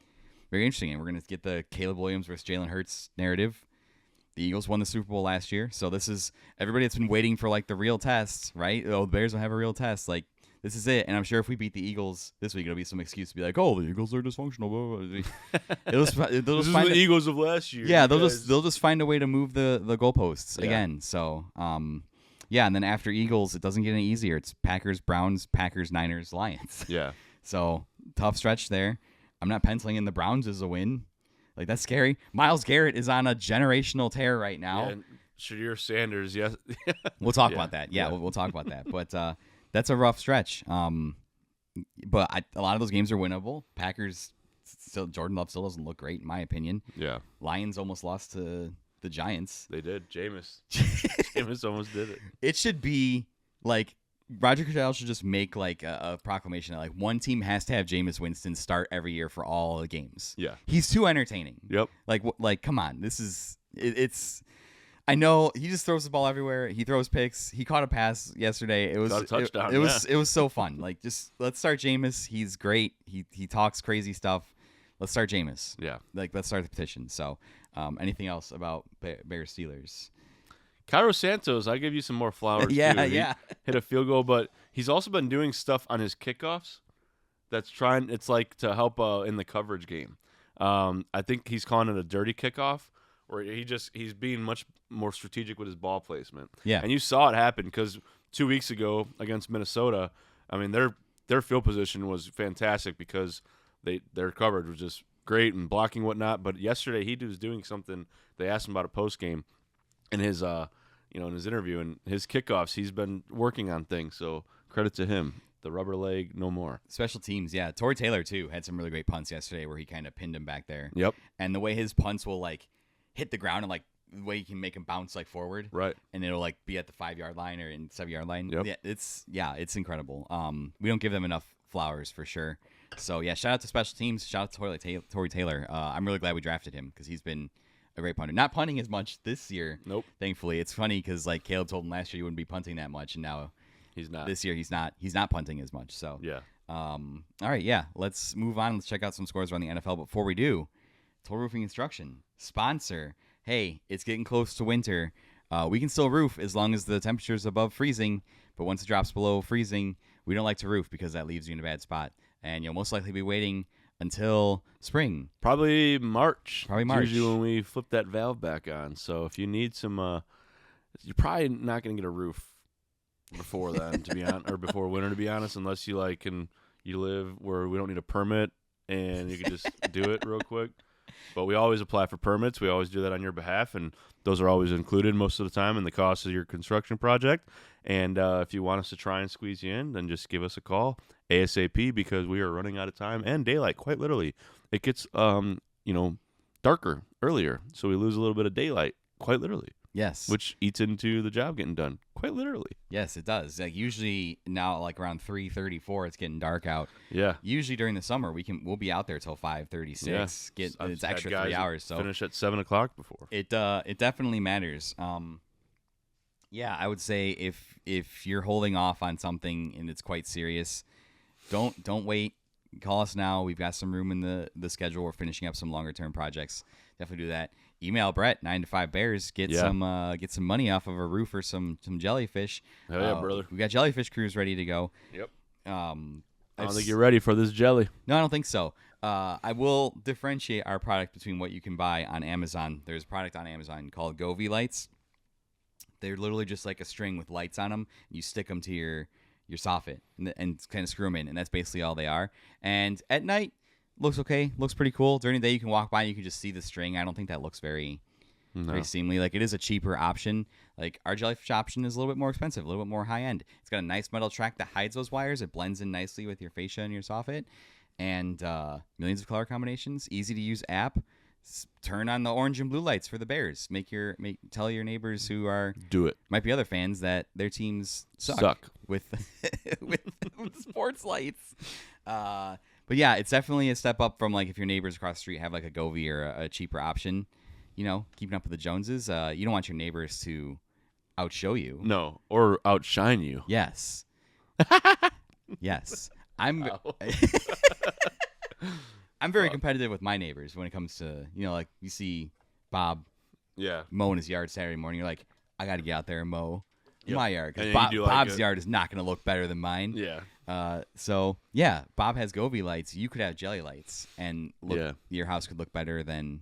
very interesting. And we're going to get the Caleb Williams versus Jalen Hurts narrative. The Eagles won the Super Bowl last year. So this is everybody that's been waiting for, like, the real test, right? Oh, the Bears will have a real test. Like, this is it. And I'm sure if we beat the Eagles this week, it'll be some excuse to be like, oh, the Eagles are dysfunctional. They'll just
find the Eagles of last year.
Yeah, they'll just find a way to move the goalposts again. So, yeah, and then after Eagles, it doesn't get any easier. It's Packers, Browns, Packers, Niners, Lions.
Yeah.
So, tough stretch there. I'm not penciling in the Browns as a win. Like, that's scary. Myles Garrett is on a generational tear right now.
Yeah, and Shadir Sanders, yes.
We'll talk about that. Yeah, we'll talk about that. But that's a rough stretch. But a lot of those games are winnable. Packers, still Jordan Love still doesn't look great, in my opinion.
Yeah.
Lions almost lost to the Giants.
They did. Jameis almost did it.
It should be like Roger Goodell should just make like a proclamation that like one team has to have Jameis Winston start every year for all the games.
Yeah.
He's too entertaining.
Yep.
Like come on. This is it's. I know he just throws the ball everywhere. He throws picks. He caught a pass yesterday. It was
a touchdown.
It was so fun. Like just let's start Jameis. He's great. He talks crazy stuff. Let's start Jameis.
Yeah.
Like let's start the petition. So, anything else about Bears Steelers?
Cairo Santos, I give you some more flowers.
Yeah,
too.
yeah.
Hit a field goal, but he's also been doing stuff on his kickoffs. It's like to help in the coverage game. I think he's calling it a dirty kickoff. Or he's being much more strategic with his ball placement.
Yeah.
And you saw it happen because 2 weeks ago against Minnesota, I mean, their field position was fantastic because their coverage was just great and blocking whatnot. But yesterday he was doing something. They asked him about a post game in his in his interview, and his kickoffs. He's been working on things. So credit to him. The rubber leg, no more.
Special teams, yeah. Torrey Taylor, too, had some really great punts yesterday where he kind of pinned him back there.
Yep.
And the way his punts will, like, hit the ground and, like, the way you can make him bounce, like, forward.
Right.
And it'll, like, be at the 5-yard line or in 7-yard line.
Yep.
Yeah, it's incredible. We don't give them enough flowers for sure. So, yeah, shout out to special teams. Shout out to Torrey Taylor. I'm really glad we drafted him because he's been a great punter. Not punting as much this year.
Nope.
Thankfully. It's funny because, like, Caleb told him last year he wouldn't be punting that much, and now
he's not.
This year he's not punting as much. So
yeah.
All right, yeah. Let's move on. Let's check out some scores around the NFL. Before we do, Total Roofing Construction sponsor. Hey, it's getting close to winter. We can still roof as long as the temperature is above freezing. But once it drops below freezing, we don't like to roof because that leaves you in a bad spot. And you'll most likely be waiting until spring.
Probably March.
Probably March.
It's usually when we flip that valve back on. So if you need some, you're probably not going to get a roof before then, to be honest, or before winter, to be honest, unless you you live where we don't need a permit and you can just do it real quick. But we always apply for permits. We always do that on your behalf, and those are always included most of the time in the cost of your construction project. And if you want us to try and squeeze you in, then just give us a call ASAP because we are running out of time and daylight. Quite literally, it gets darker earlier, so we lose a little bit of daylight. Quite literally.
Yes.
Which eats into the job getting done. Quite literally.
Yes, it does. Like usually now, like around 3:34, it's getting dark out.
Yeah.
Usually during the summer, we'll be out there till 5:36.
Yeah.
It's extra 3 hours. So
finish at 7 o'clock before.
It definitely matters. Yeah, I would say if you're holding off on something and it's quite serious, don't wait. Call us now. We've got some room in the schedule. We're finishing up some longer term projects. Definitely do that. Email Brett 9to5Bears. Get some money off of a roof or some jellyfish.
Hell yeah, brother.
We got jellyfish crews ready to go.
Yep.
I
don't think you're ready for this jelly.
No, I don't think so. I will differentiate our product between what you can buy on Amazon. There's a product on Amazon called Govee lights. They're literally just like a string with lights on them. You stick them to your soffit and kind of screw them in, and that's basically all they are. And at night, looks okay. Looks pretty cool. During the day, you can walk by and you can just see the string. I don't think that looks very seemly. Like, it is a cheaper option. Like, our jellyfish option is a little bit more expensive, a little bit more high end. It's got a nice metal track that hides those wires. It blends in nicely with your fascia and your soffit. And millions of color combinations. Easy to use app. Turn on the orange and blue lights for the Bears. Tell your neighbors who are might be other fans that their teams suck. with with sports lights. But yeah, it's definitely a step up from like if your neighbors across the street have like a Govee or a cheaper option. Keeping up with the Joneses. You don't want your neighbors to outshow you.
No, or outshine you.
Yes. Yes. I'm very competitive with my neighbors when it comes to, like you see Bob mowing his yard Saturday morning. You're like, I got to get out there and mow my yard because Bob's yard is not going to look better than mine.
Yeah.
So, yeah, Bob has Govee lights. You could have jelly lights and your house could look better than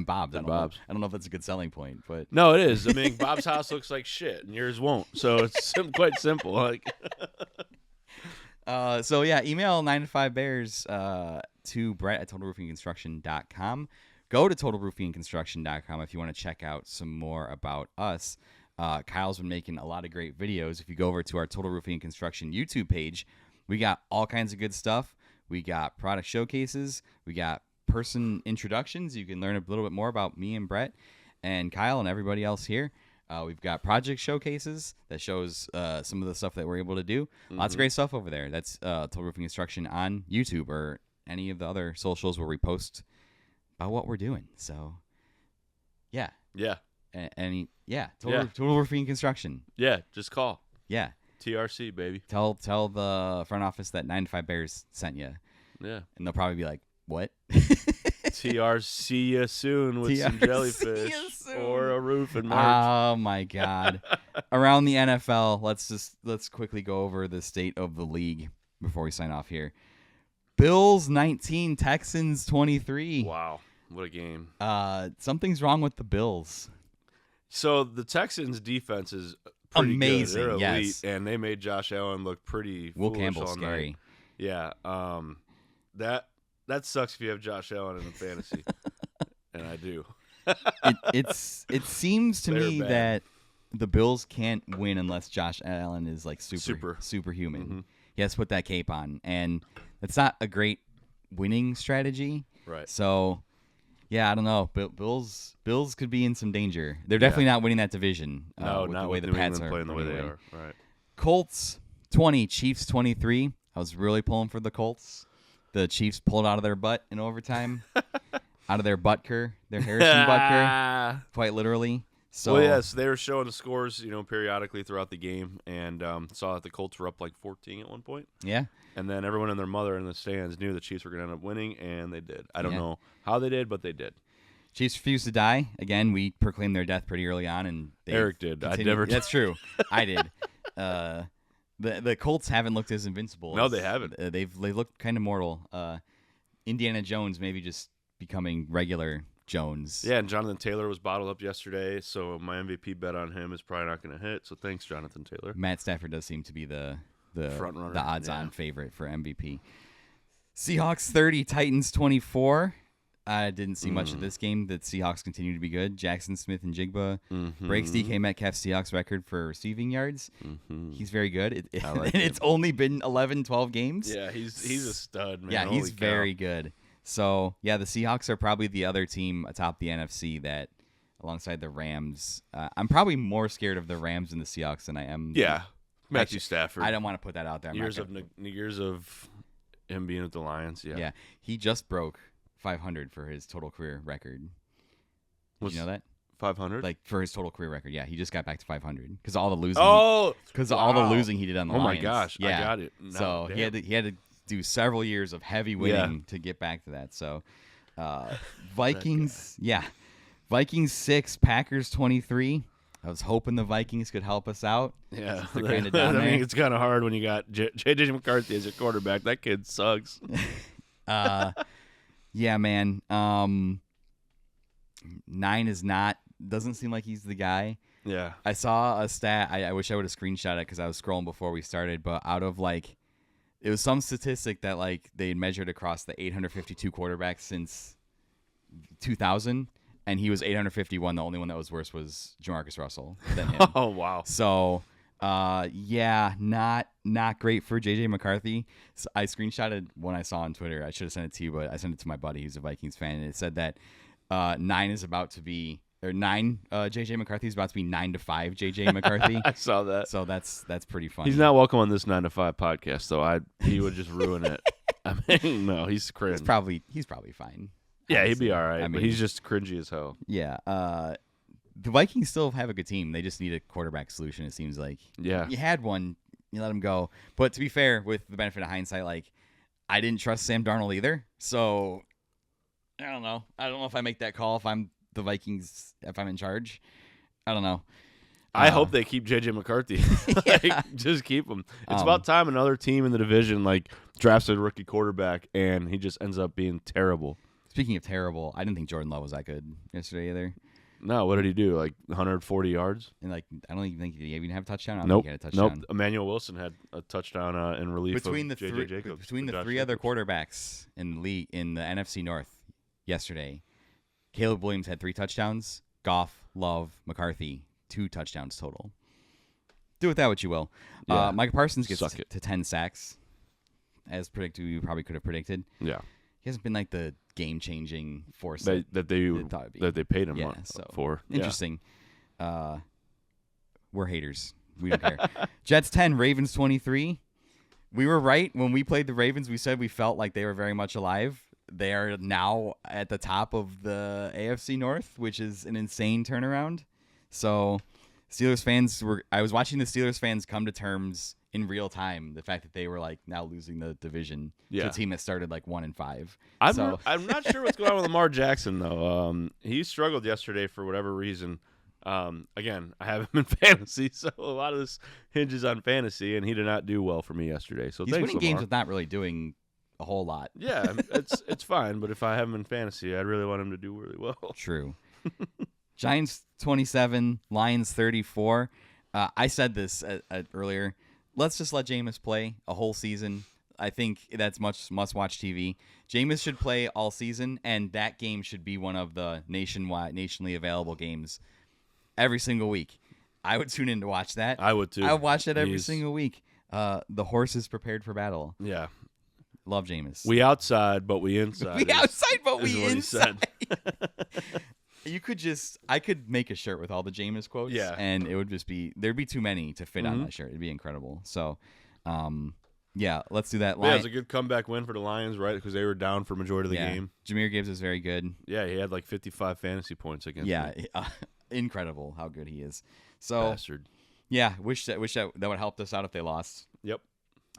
Bob's. I don't know if that's a good selling point, but
no, it is. I mean, Bob's house looks like shit and yours won't. So it's quite simple. Like
so yeah, email 9to5Bears to Brett at totalroofingconstruction.com. Go to totalroofingconstruction.com if you want to check out some more about us. Kyle's been making a lot of great videos. If you go over to our Total Roofing and Construction YouTube page, we got all kinds of good stuff. We got product showcases. We got person introductions. You can learn a little bit more about me and Brett and Kyle and everybody else here. We've got project showcases that shows some of the stuff that we're able to do. Mm-hmm. Lots of great stuff over there. That's Total Roofing Construction on YouTube or any of the other socials where we post about what we're doing. So, yeah.
Yeah.
Total Roofing and Construction.
Yeah, just call.
Yeah.
TRC, baby.
Tell the front office that 9to5Bears sent you.
Yeah.
And they'll probably be like, what?
TRC you soon with some jellyfish or a roof in March.
Oh my God. Around the NFL, let's quickly go over the state of the league before we sign off here. Bills 19, Texans 23.
Wow. What a game.
Something's wrong with the Bills.
So the Texans defense is pretty
amazing.
Good. They're elite,
yes.
And they made Josh Allen look pretty
Will
foolish
Campbell
all
scary.
Night. Yeah. That That sucks if you have Josh Allen in the fantasy, and I do.
It seems to
They're
me
bad.
that the Bills can't win unless Josh Allen is like superhuman.
Mm-hmm.
He has to put that cape on, and it's not a great winning strategy.
Right.
So, yeah, I don't know. Bills could be in some danger. They're definitely not winning that division.
No,
with
not
the way
with
the
New
Pats
England
are
playing the way they
anyway.
are. Right.
Colts 20, Chiefs 23. I was really pulling for the Colts. The Chiefs pulled out of their butt in overtime, out of their Butker, their Harrison Butker, quite literally. So,
well, yes, they were showing the scores, periodically throughout the game, and saw that the Colts were up like 14 at one point.
yeah.
And then everyone and their mother in the stands knew the Chiefs were going to end up winning, and they did. I don't
Yeah.
know how they did, but they did.
Chiefs refused to die. Again, we proclaimed their death pretty early on, and
Eric did. I
continued.
never did.
That's true. I did. The Colts haven't looked as invincible.
No, they haven't.
They looked kind of mortal. Indiana Jones maybe just becoming regular Jones.
Yeah, and Jonathan Taylor was bottled up yesterday, so my MVP bet on him is probably not going to hit. So thanks, Jonathan Taylor.
Matt Stafford does seem to be the
Front runner,
the odds-on favorite for MVP. Seahawks 30, Titans 24. I didn't see much of this game. The Seahawks continue to be good. Jackson Smith and Jigba breaks DK Metcalf's Seahawks record for receiving yards. He's very good.
I like
and it's only been 11, 12 games.
Yeah, he's a stud, man.
Yeah,
Holy
he's
cow.
very good. So, yeah, the Seahawks are probably the other team atop the NFC that, alongside the Rams, I'm probably more scared of the Rams and the Seahawks than I am.
Yeah, Matthew Stafford.
I don't want to put that out there.
Years of him being with the Lions.
Yeah, he just broke 500 for his total career record. Did you know that?
500?
Like for his total career record, yeah, he just got back to 500 because all the losing.
Oh,
because all the losing he did on the
oh
Lions.
my gosh,
yeah.
I got it. No,
So
damn.
he had to do several years of heavy winning to get back to that. So Vikings, Vikings 6, Packers 23. I was hoping the Vikings could help us out.
Yeah,
They're kind of down
I
there.
mean, it's kind of hard when you got J.J. McCarthy as your quarterback. That kid sucks.
Yeah, man. 9 is doesn't seem like he's the guy.
Yeah.
I saw a stat. I wish I would have screenshot it because I was scrolling before we started. But out of it was some statistic that they measured across the 852 quarterbacks since 2000, and he was 851. The only one that was worse was Jamarcus Russell than him.
Oh, wow.
So, not great for J.J. McCarthy. So I screenshotted one I saw on Twitter. I should have sent it to you, but I sent it to my buddy who's a Vikings fan, and it said that 9 is about to be. Or 9, J.J. McCarthy is about to be 9-5 J.J. McCarthy.
I saw that.
So that's pretty funny.
He's not welcome on this 9 to 5 podcast, though. He would just ruin it. I mean, no, he's cringe.
He's probably fine.
Yeah,
honestly.
he'd be all right.
I mean,
but he's just cringy as hell.
Yeah. The Vikings still have a good team. They just need a quarterback solution. It seems like.
Yeah.
You had one, you let him go. But to be fair, with the benefit of hindsight, I didn't trust Sam Darnold either. So I don't know. I don't know if I make that call if I'm the Vikings, if I'm in charge. I don't know.
I hope they keep J.J. McCarthy. Just keep him. It's about time another team in the division drafts a rookie quarterback and he just ends up being terrible.
Speaking of terrible, I didn't think Jordan Love was that good yesterday either.
No, what did he do? 140 yards?
And I don't even think he even have a touchdown. I don't
Nope.
think he had a touchdown.
Nope. Emmanuel Wilson had a touchdown in relief
Between
of
the
J.J. Jacobs.
between the
Josh
three other
Jacobs.
quarterbacks in the NFC North yesterday, Caleb Williams had 3 touchdowns. Goff, Love, McCarthy, 2 touchdowns total. Do with that what you will.
Yeah.
Micah Parsons gets
Suck it.
to 10 sacks, as predicted. You probably could have predicted.
Yeah.
He hasn't been the game-changing force
That they
thought it'd be.
that they paid him
Yeah, so
for.
Interesting. We're haters. We don't care. Jets 10, Ravens 23. We were right when we played the Ravens. We said we felt like they were very much alive. They are now at the top of the AFC North, which is an insane turnaround. So Steelers fans I was watching the Steelers fans come to terms in real time, the fact that they were now losing the division to a team that started 1-5.
I'm not sure what's going on with Lamar Jackson though. He struggled yesterday for whatever reason. Again, I have him in fantasy, so a lot of this hinges on fantasy, and he did not do well for me yesterday. So
he's
thanks,
winning
Lamar.
games with not really doing a whole lot.
Yeah, it's fine, but if I have him in fantasy, I'd really want him to do really well.
True. Giants 27, Lions 34. I said this earlier. Let's just let Jameis play a whole season. I think that's must-watch TV. Jameis should play all season, and that game should be one of the nationally available games every single week. I would tune in to watch that.
I would too.
I would watch that every single week. The horse is prepared for battle.
Yeah.
Love Jameis.
We outside, but we inside.
We outside, but we
what
inside. I could make a shirt with all the Jameis quotes.
Yeah.
And it would just be, there'd be too many to fit on that shirt. It'd be incredible. So, yeah, let's do that.
Yeah, it was a good comeback win for the Lions, right? Because they were down for majority of the game.
Jameer Gibbs is very good.
Yeah, he had like 55 fantasy points against me.
Incredible how good he is. So,
Bastard.
Yeah, wish that would have helped us out if they lost.
Yep.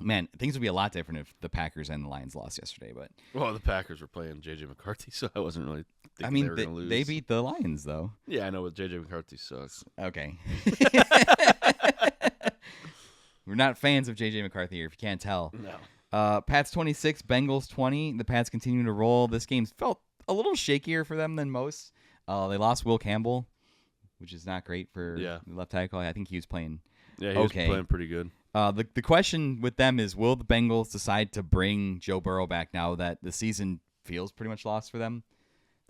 Man, things would be a lot different if the Packers and the Lions lost yesterday. But
well, the Packers were playing J.J. McCarthy, so I wasn't really thinking they were going to lose.
They beat the Lions, though.
Yeah, I know, but J.J. McCarthy sucks.
Okay. We're not fans of J.J. McCarthy here, if you can't tell.
No.
Pats 26, Bengals 20. The Pats continue to roll. This game felt a little shakier for them than most. They lost Will Campbell, which is not great for the left tackle. I think he was playing
Yeah, he was playing pretty good.
The question with them is, will the Bengals decide to bring Joe Burrow back now that the season feels pretty much lost for them?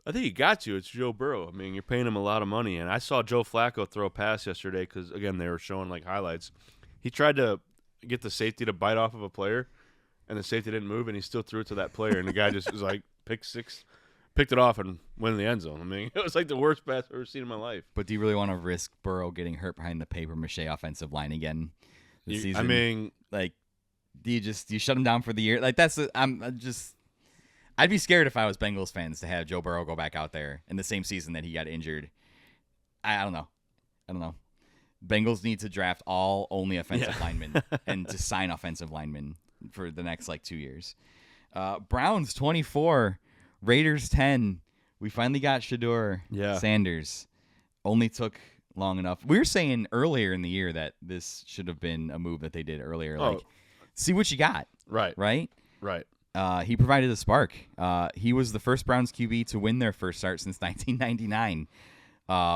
I think you got to. It's Joe Burrow. I mean, you're paying him a lot of money. And I saw Joe Flacco throw a pass yesterday because, again, they were showing like highlights. He tried to get the safety to bite off of a player, and the safety didn't move, and he still threw it to that player. And the guy just was like, pick six, picked it off, and went in the end zone. I mean, it was like the worst pass I've ever seen in my life.
But do you really want to risk Burrow getting hurt behind the paper-mache offensive line again this season?
I mean,
like, do you shut him down for the year? Like, I'd be scared if I was Bengals fans to have Joe Burrow go back out there in the same season that he got injured. I don't know. Bengals need to draft only offensive linemen and to sign offensive linemen for the next 2 years. Browns 24, Raiders 10. We finally got Shedeur Sanders. Only took long enough. We were saying earlier in the year that this should have been a move that they did earlier. Like, see what you got.
Right.
He provided a spark. He was the first Browns QB to win their first start since 1999,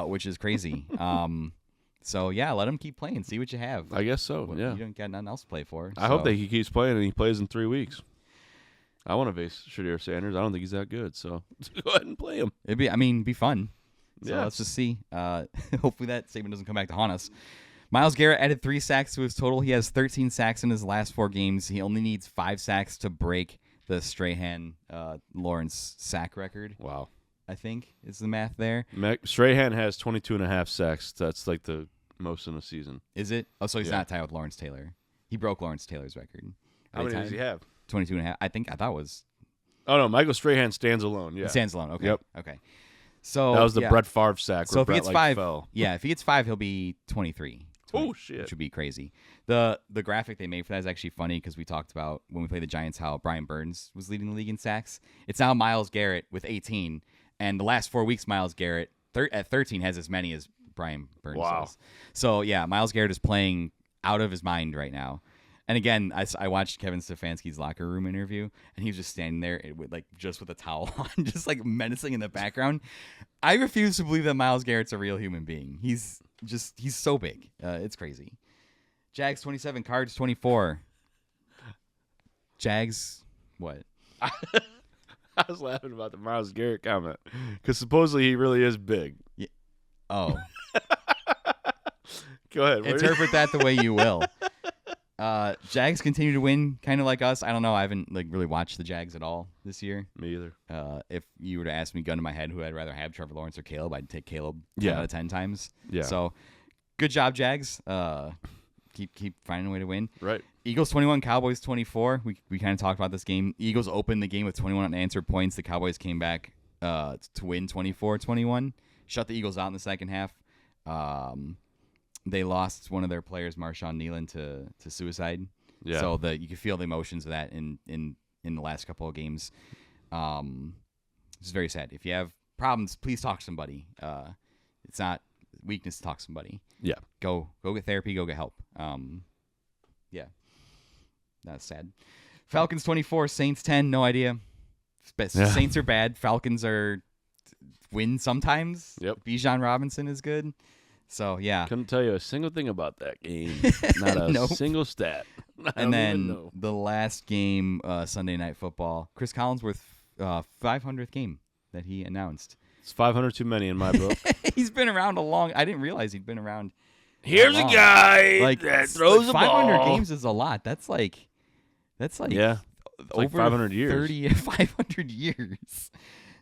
which is crazy. So, yeah, let him keep playing. See what you have.
I guess so, yeah.
You don't got nothing else to play for.
I hope that he keeps playing and he plays in 3 weeks. I want to face Shedeur Sanders. I don't think he's that good, so go ahead and play him.
It'd be fun. So let's just see. Hopefully that statement doesn't come back to haunt us. Myles Garrett added 3 sacks to his total. He has 13 sacks in his last 4 games. He only needs 5 sacks to break the Strahan-Lawrence sack record.
Wow.
I think is the math there.
Strahan has 22.5 sacks. That's like the most in a season.
Is it? Oh, so he's not tied with Lawrence Taylor. He broke Lawrence Taylor's record.
How many does he have?
22.5. I thought it was.
Oh, no. Michael Strahan stands alone. Yeah.
He stands alone. Okay.
Yep.
Okay. So
that was the Brett Favre sack.
So if he gets 5,
fell.
if he gets 5, he'll be 23.
Oh, shit.
Which would be crazy. The graphic they made for that is actually funny because we talked about when we played the Giants how Brian Burns was leading the league in sacks. It's now Myles Garrett with 18, and the last 4 weeks Myles Garrett at 13 has as many as Brian Burns does. So, yeah, Myles Garrett is playing out of his mind right now. And again, I watched Kevin Stefanski's locker room interview, and he was just standing there with a towel on, just menacing in the background. I refuse to believe that Myles Garrett's a real human being. He's so big. It's crazy. Jags 27, Cards 24. Jags, what?
I was laughing about the Myles Garrett comment because supposedly he really is big.
Yeah. Oh.
Go ahead.
Interpret that the way you will. Jags continue to win, kind of like us. I don't know. I haven't really watched the Jags at all this year.
Me either.
If you were to ask me, gun to my head, who I'd rather have, Trevor Lawrence or Caleb, I'd take Caleb 10 out of 10 times. Yeah. So, good job, Jags. Keep finding a way to win.
Right.
Eagles 21, Cowboys 24. We kind of talked about this game. Eagles opened the game with 21 unanswered points. The Cowboys came back to win 24-21. Shut the Eagles out in the second half. They lost one of their players, Marshawn Nealon, to suicide. Yeah. So you can feel the emotions of that in the last couple of games. It's very sad. If you have problems, please talk to somebody. It's not weakness to talk to somebody.
Yeah.
Go get therapy. Go get help. Yeah. That's sad. Falcons 24, Saints 10. No idea. Saints are bad. Falcons win sometimes.
Yep.
Bijan Robinson is good. So, yeah.
Couldn't tell you a single thing about that game. Not a single stat.
And
don't even
then
know.
the last game, Sunday Night Football, Chris Collinsworth, 500th game that he announced.
It's 500 too many in my book.
He's been around I didn't realize he'd been around.
Here's a
long.
guy that throws a
500
ball.
games is a lot. That's like
Yeah.
over
like 500 years.
500 years.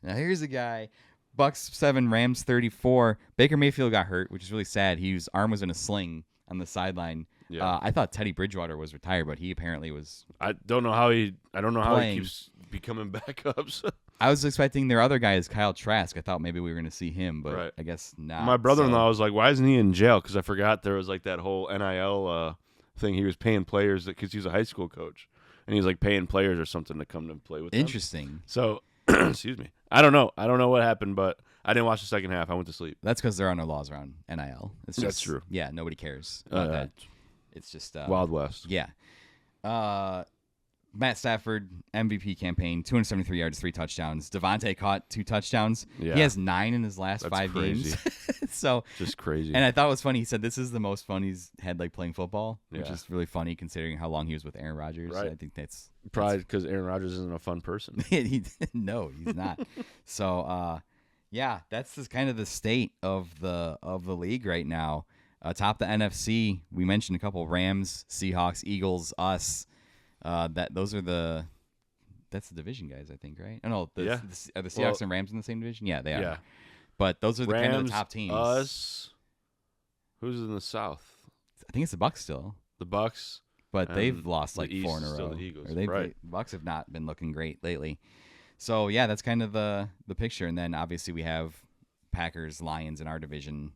Now here's a guy, Bucks 7, Rams 34. Baker Mayfield got hurt, which is really sad. His arm was in a sling on the sideline.
Yeah.
I thought Teddy Bridgewater was retired, but he apparently was.
I don't know how he
Playing.
keeps becoming backups.
I was expecting their other guy is Kyle Trask. I thought maybe we were going to see him, but
Right.
I guess not.
My brother-in-law
So-
was like, "Why isn't he in jail?" Because I forgot there was like that whole NIL thing. He was paying players because he was a high school coach, and he's like paying players or something to come to play with them.
Interesting.
So, excuse me. I don't know. I don't know what happened, but I didn't watch the second half. I went to sleep.
That's because there are no laws around NIL. It's just,
That's true.
Yeah, nobody cares about that. It's just
Wild West.
Yeah. Matt Stafford, MVP campaign, 273 yards, 3 touchdowns. Devontae caught 2 touchdowns.
Yeah.
He has 9 in his last
That's
5
crazy.
games. So,
Just crazy.
and I thought it was funny. He said this is the most fun he's had like playing football, which
Yeah.
is really funny considering how long he was with Aaron Rodgers.
Right.
I think that's
Probably because Aaron Rodgers isn't a fun person.
no, he's not. So, yeah, that's just kind of the state of the league right now. Top the NFC, we mentioned a couple: Rams, Seahawks, Eagles, us. That's the division guys, I think, right? Oh no, are the Seahawks and Rams in the same division? Yeah, they are.
Yeah.
But those are the
Rams,
kind of the top teams.
Us. Who's in the South?
I think it's the Bucks still,
The Bucks.
but
And
they've lost
the
like
East
4 in a
is still
row.
the Eagles,
Or they've
right.
Bucks have not been looking great lately. So yeah, that's kind of the picture. And then obviously we have Packers, Lions in our division.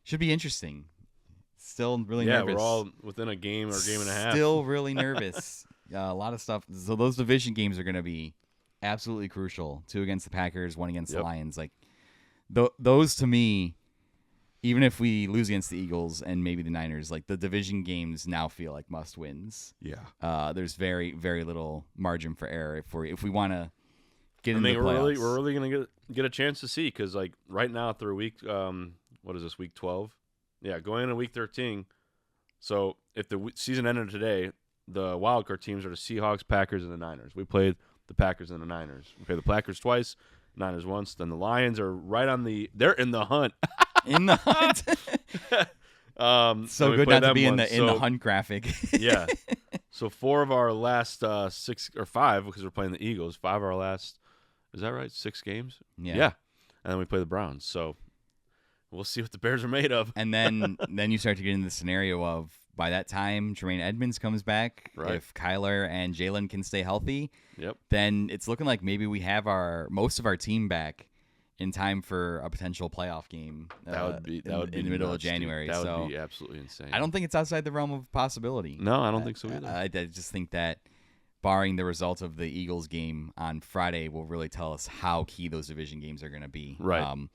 Should be interesting. Still really nervous.
We're all within a game or game and a half.
Still really nervous. A lot of stuff. So those division games are going to be absolutely crucial. 2 against the Packers, 1 against the Lions. Like those to me, even if we lose against the Eagles and maybe the Niners, like the division games now feel like must wins.
Yeah.
There's very, very little margin for error if we want to get
I
into
mean,
the playoffs.
we're really gonna get a chance to see because like right now through week what is this, week 12? Yeah, going into week 13. So if the season ended today, the wild card teams are the Seahawks, Packers, and the Niners. We played the Packers and the Niners. We played the Packers twice, Niners once. Then the Lions are they're in the hunt.
In the hunt. So
and we
good
play
not to
them
be in
once.
the hunt graphic.
Yeah. So 4 of our last 6 or 5 because we're playing the Eagles. 5 of our last, is that right? 6 games.
Yeah.
And then we play the Browns. So we'll see what the Bears are made of.
And then you start to get into the scenario of by that time Jermaine Edmonds comes back.
Right.
If Kyler and Jalen can stay healthy,
Yep.
then it's looking like maybe we have most of our team back in time for a potential playoff game.
That would be
in the middle of
nuts, dude.
January.
That
so
would be absolutely insane.
I don't think it's outside the realm of possibility.
No, I don't think so either.
I just think that barring the results of the Eagles game on Friday will really tell us how key those division games are going to be.
Right.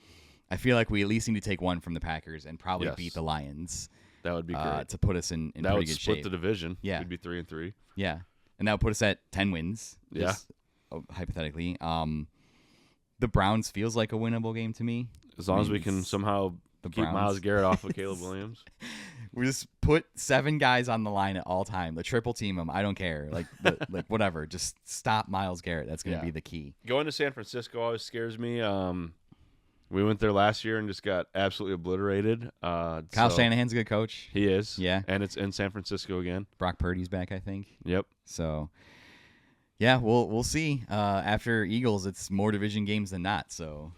I feel like we at least need to take one from the Packers and probably
Yes.
beat the Lions.
That would be great.
To put us in
That
pretty
would
good
split
shape.
the division.
Yeah.
We'd be 3-3.
Yeah, and that would put us at 10 wins.
Yeah.
Just, hypothetically. The Browns feels like a winnable game to me.
As long as we
It's
can somehow
the
keep
Browns.
Myles Garrett off of Caleb Williams.
We just put 7 guys on the line at all time. The triple team them. I don't care. Like whatever. Just stop Myles Garrett. That's going to
Yeah.
be the key.
Going to San Francisco always scares me. We went there last year and just got absolutely obliterated.
Kyle Shanahan's a good coach.
He is.
Yeah.
And it's in San Francisco again.
Brock Purdy's back, I think.
Yep.
So, yeah, we'll see. After Eagles, it's more division games than not. So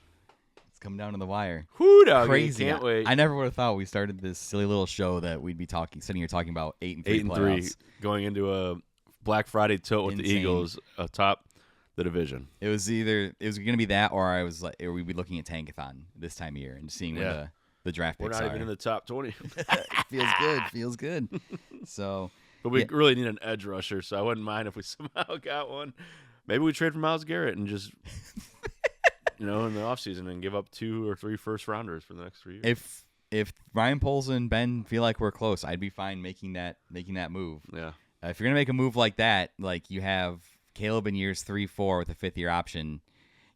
it's coming down to the wire.
Whoo, dog.
Crazy.
Can't wait.
I never would have thought we started this silly little show that we'd be sitting here talking about 8-3
8-3
playoffs.
going into a Black Friday tilt with the
Insane.
Eagles atop the division.
It was going to be that, or we'd be looking at Tankathon this time of year and seeing
Yeah.
where the draft
We're
picks
not
are.
even in the top 20.
Feels good. So,
But we
Yeah.
really need an edge rusher, so I wouldn't mind if we somehow got one. Maybe we trade for Myles Garrett and just, in the offseason and give up 2 or 3 first-rounders for the next 3 years.
if Ryan Poles and Ben feel like we're close, I'd be fine making that move.
Yeah.
If you're gonna make a move like that, like you have Caleb in years 3-4 with a 5th-year option,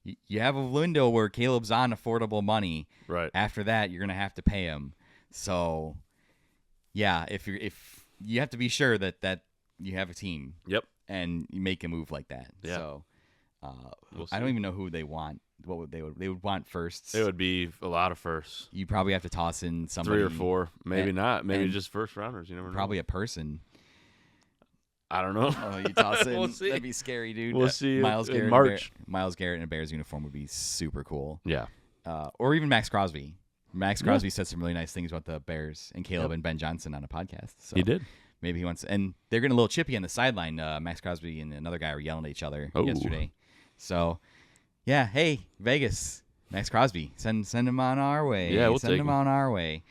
you have a window where Caleb's on affordable money.
Right.
After that, you're gonna have to pay him. So, yeah, if you have to be sure that you have a team.
Yep.
And you make a move like that.
Yeah.
So
We'll
I don't
see.
even know who they want. What they would want firsts.
It would be a lot of firsts.
You probably have to toss in somebody
3 or 4, maybe
and-
not. Maybe
and
just first rounders. You never know.
probably a person.
I don't know.
Oh, you toss in.
We'll see.
That'd be scary, dude.
We'll see
Miles
in
Garrett.
March.
Miles Garrett in a Bears uniform would be super cool.
Yeah.
Or even Max Crosby. Max Crosby said some really nice things about the Bears and Caleb
Yep.
and Ben Johnson on a podcast. So
He did.
maybe he wants, and they're getting a little chippy on the sideline. Max Crosby and another guy were yelling at each other
Oh.
yesterday. So, yeah, hey Vegas, Max Crosby, send him on our way.
Yeah, we'll
send
take
him
him.
on our way.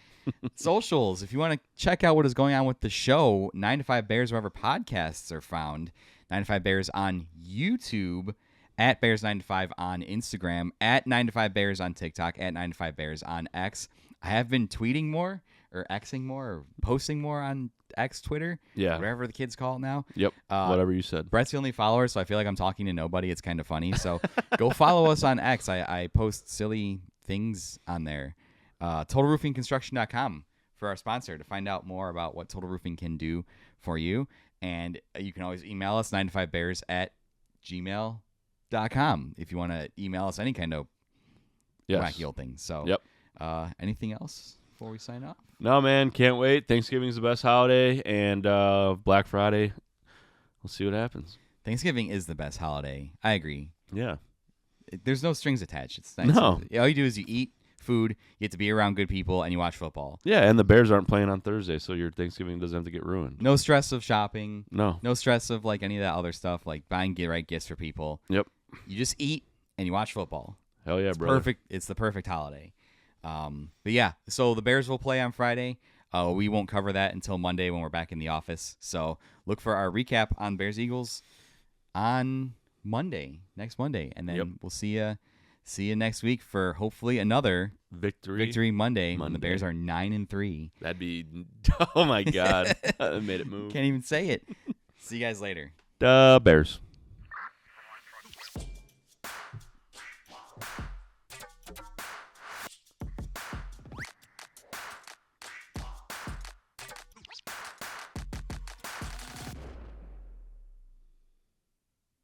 Socials, if you want to check out what is going on with the show, 9 to 5 Bears wherever podcasts are found. 9 to 5 Bears on YouTube, at Bears 9 to 5 on Instagram, at 9 to 5 Bears on TikTok, at 9 to 5 Bears on X. I have been tweeting more, or Xing more, or posting more on X, Twitter,
Yeah.
whatever the kids call it now.
Yep. Whatever you said.
Brett's the only follower, so I feel like I'm talking to nobody. It's kind of funny. So go follow us on X. I post silly things on there. TotalRoofingConstruction.com for our sponsor to find out more about what Total Roofing can do for you. And you can always email us, 9to5bears at gmail.com if you want to email us any kind of wacky old thing. So,
Yep.
Anything else before we sign off?
No, man. Can't wait. Thanksgiving's the best holiday. And Black Friday, we'll see what happens.
Thanksgiving is the best holiday. I agree.
Yeah.
There's no strings attached. It's nice.
No.
All you do is you eat food, you get to be around good people, and you watch football.
Yeah, and the Bears aren't playing on Thursday, so your Thanksgiving doesn't have to get ruined.
No stress of shopping.
No.
No stress of like any of that other stuff, like buying right gifts for people.
Yep.
You just eat and you watch football.
Hell yeah,
It's
brother.
perfect. It's the perfect holiday. But yeah, so the Bears will play on Friday. We won't cover that until Monday when we're back in the office. So look for our recap on Bears Eagles on next Monday, and then
Yep.
we'll see you next week for hopefully another Victory Monday. When the Bears are 9-3.
That'd be, oh my God. That made it move.
Can't even say it. See you guys later.
Bears.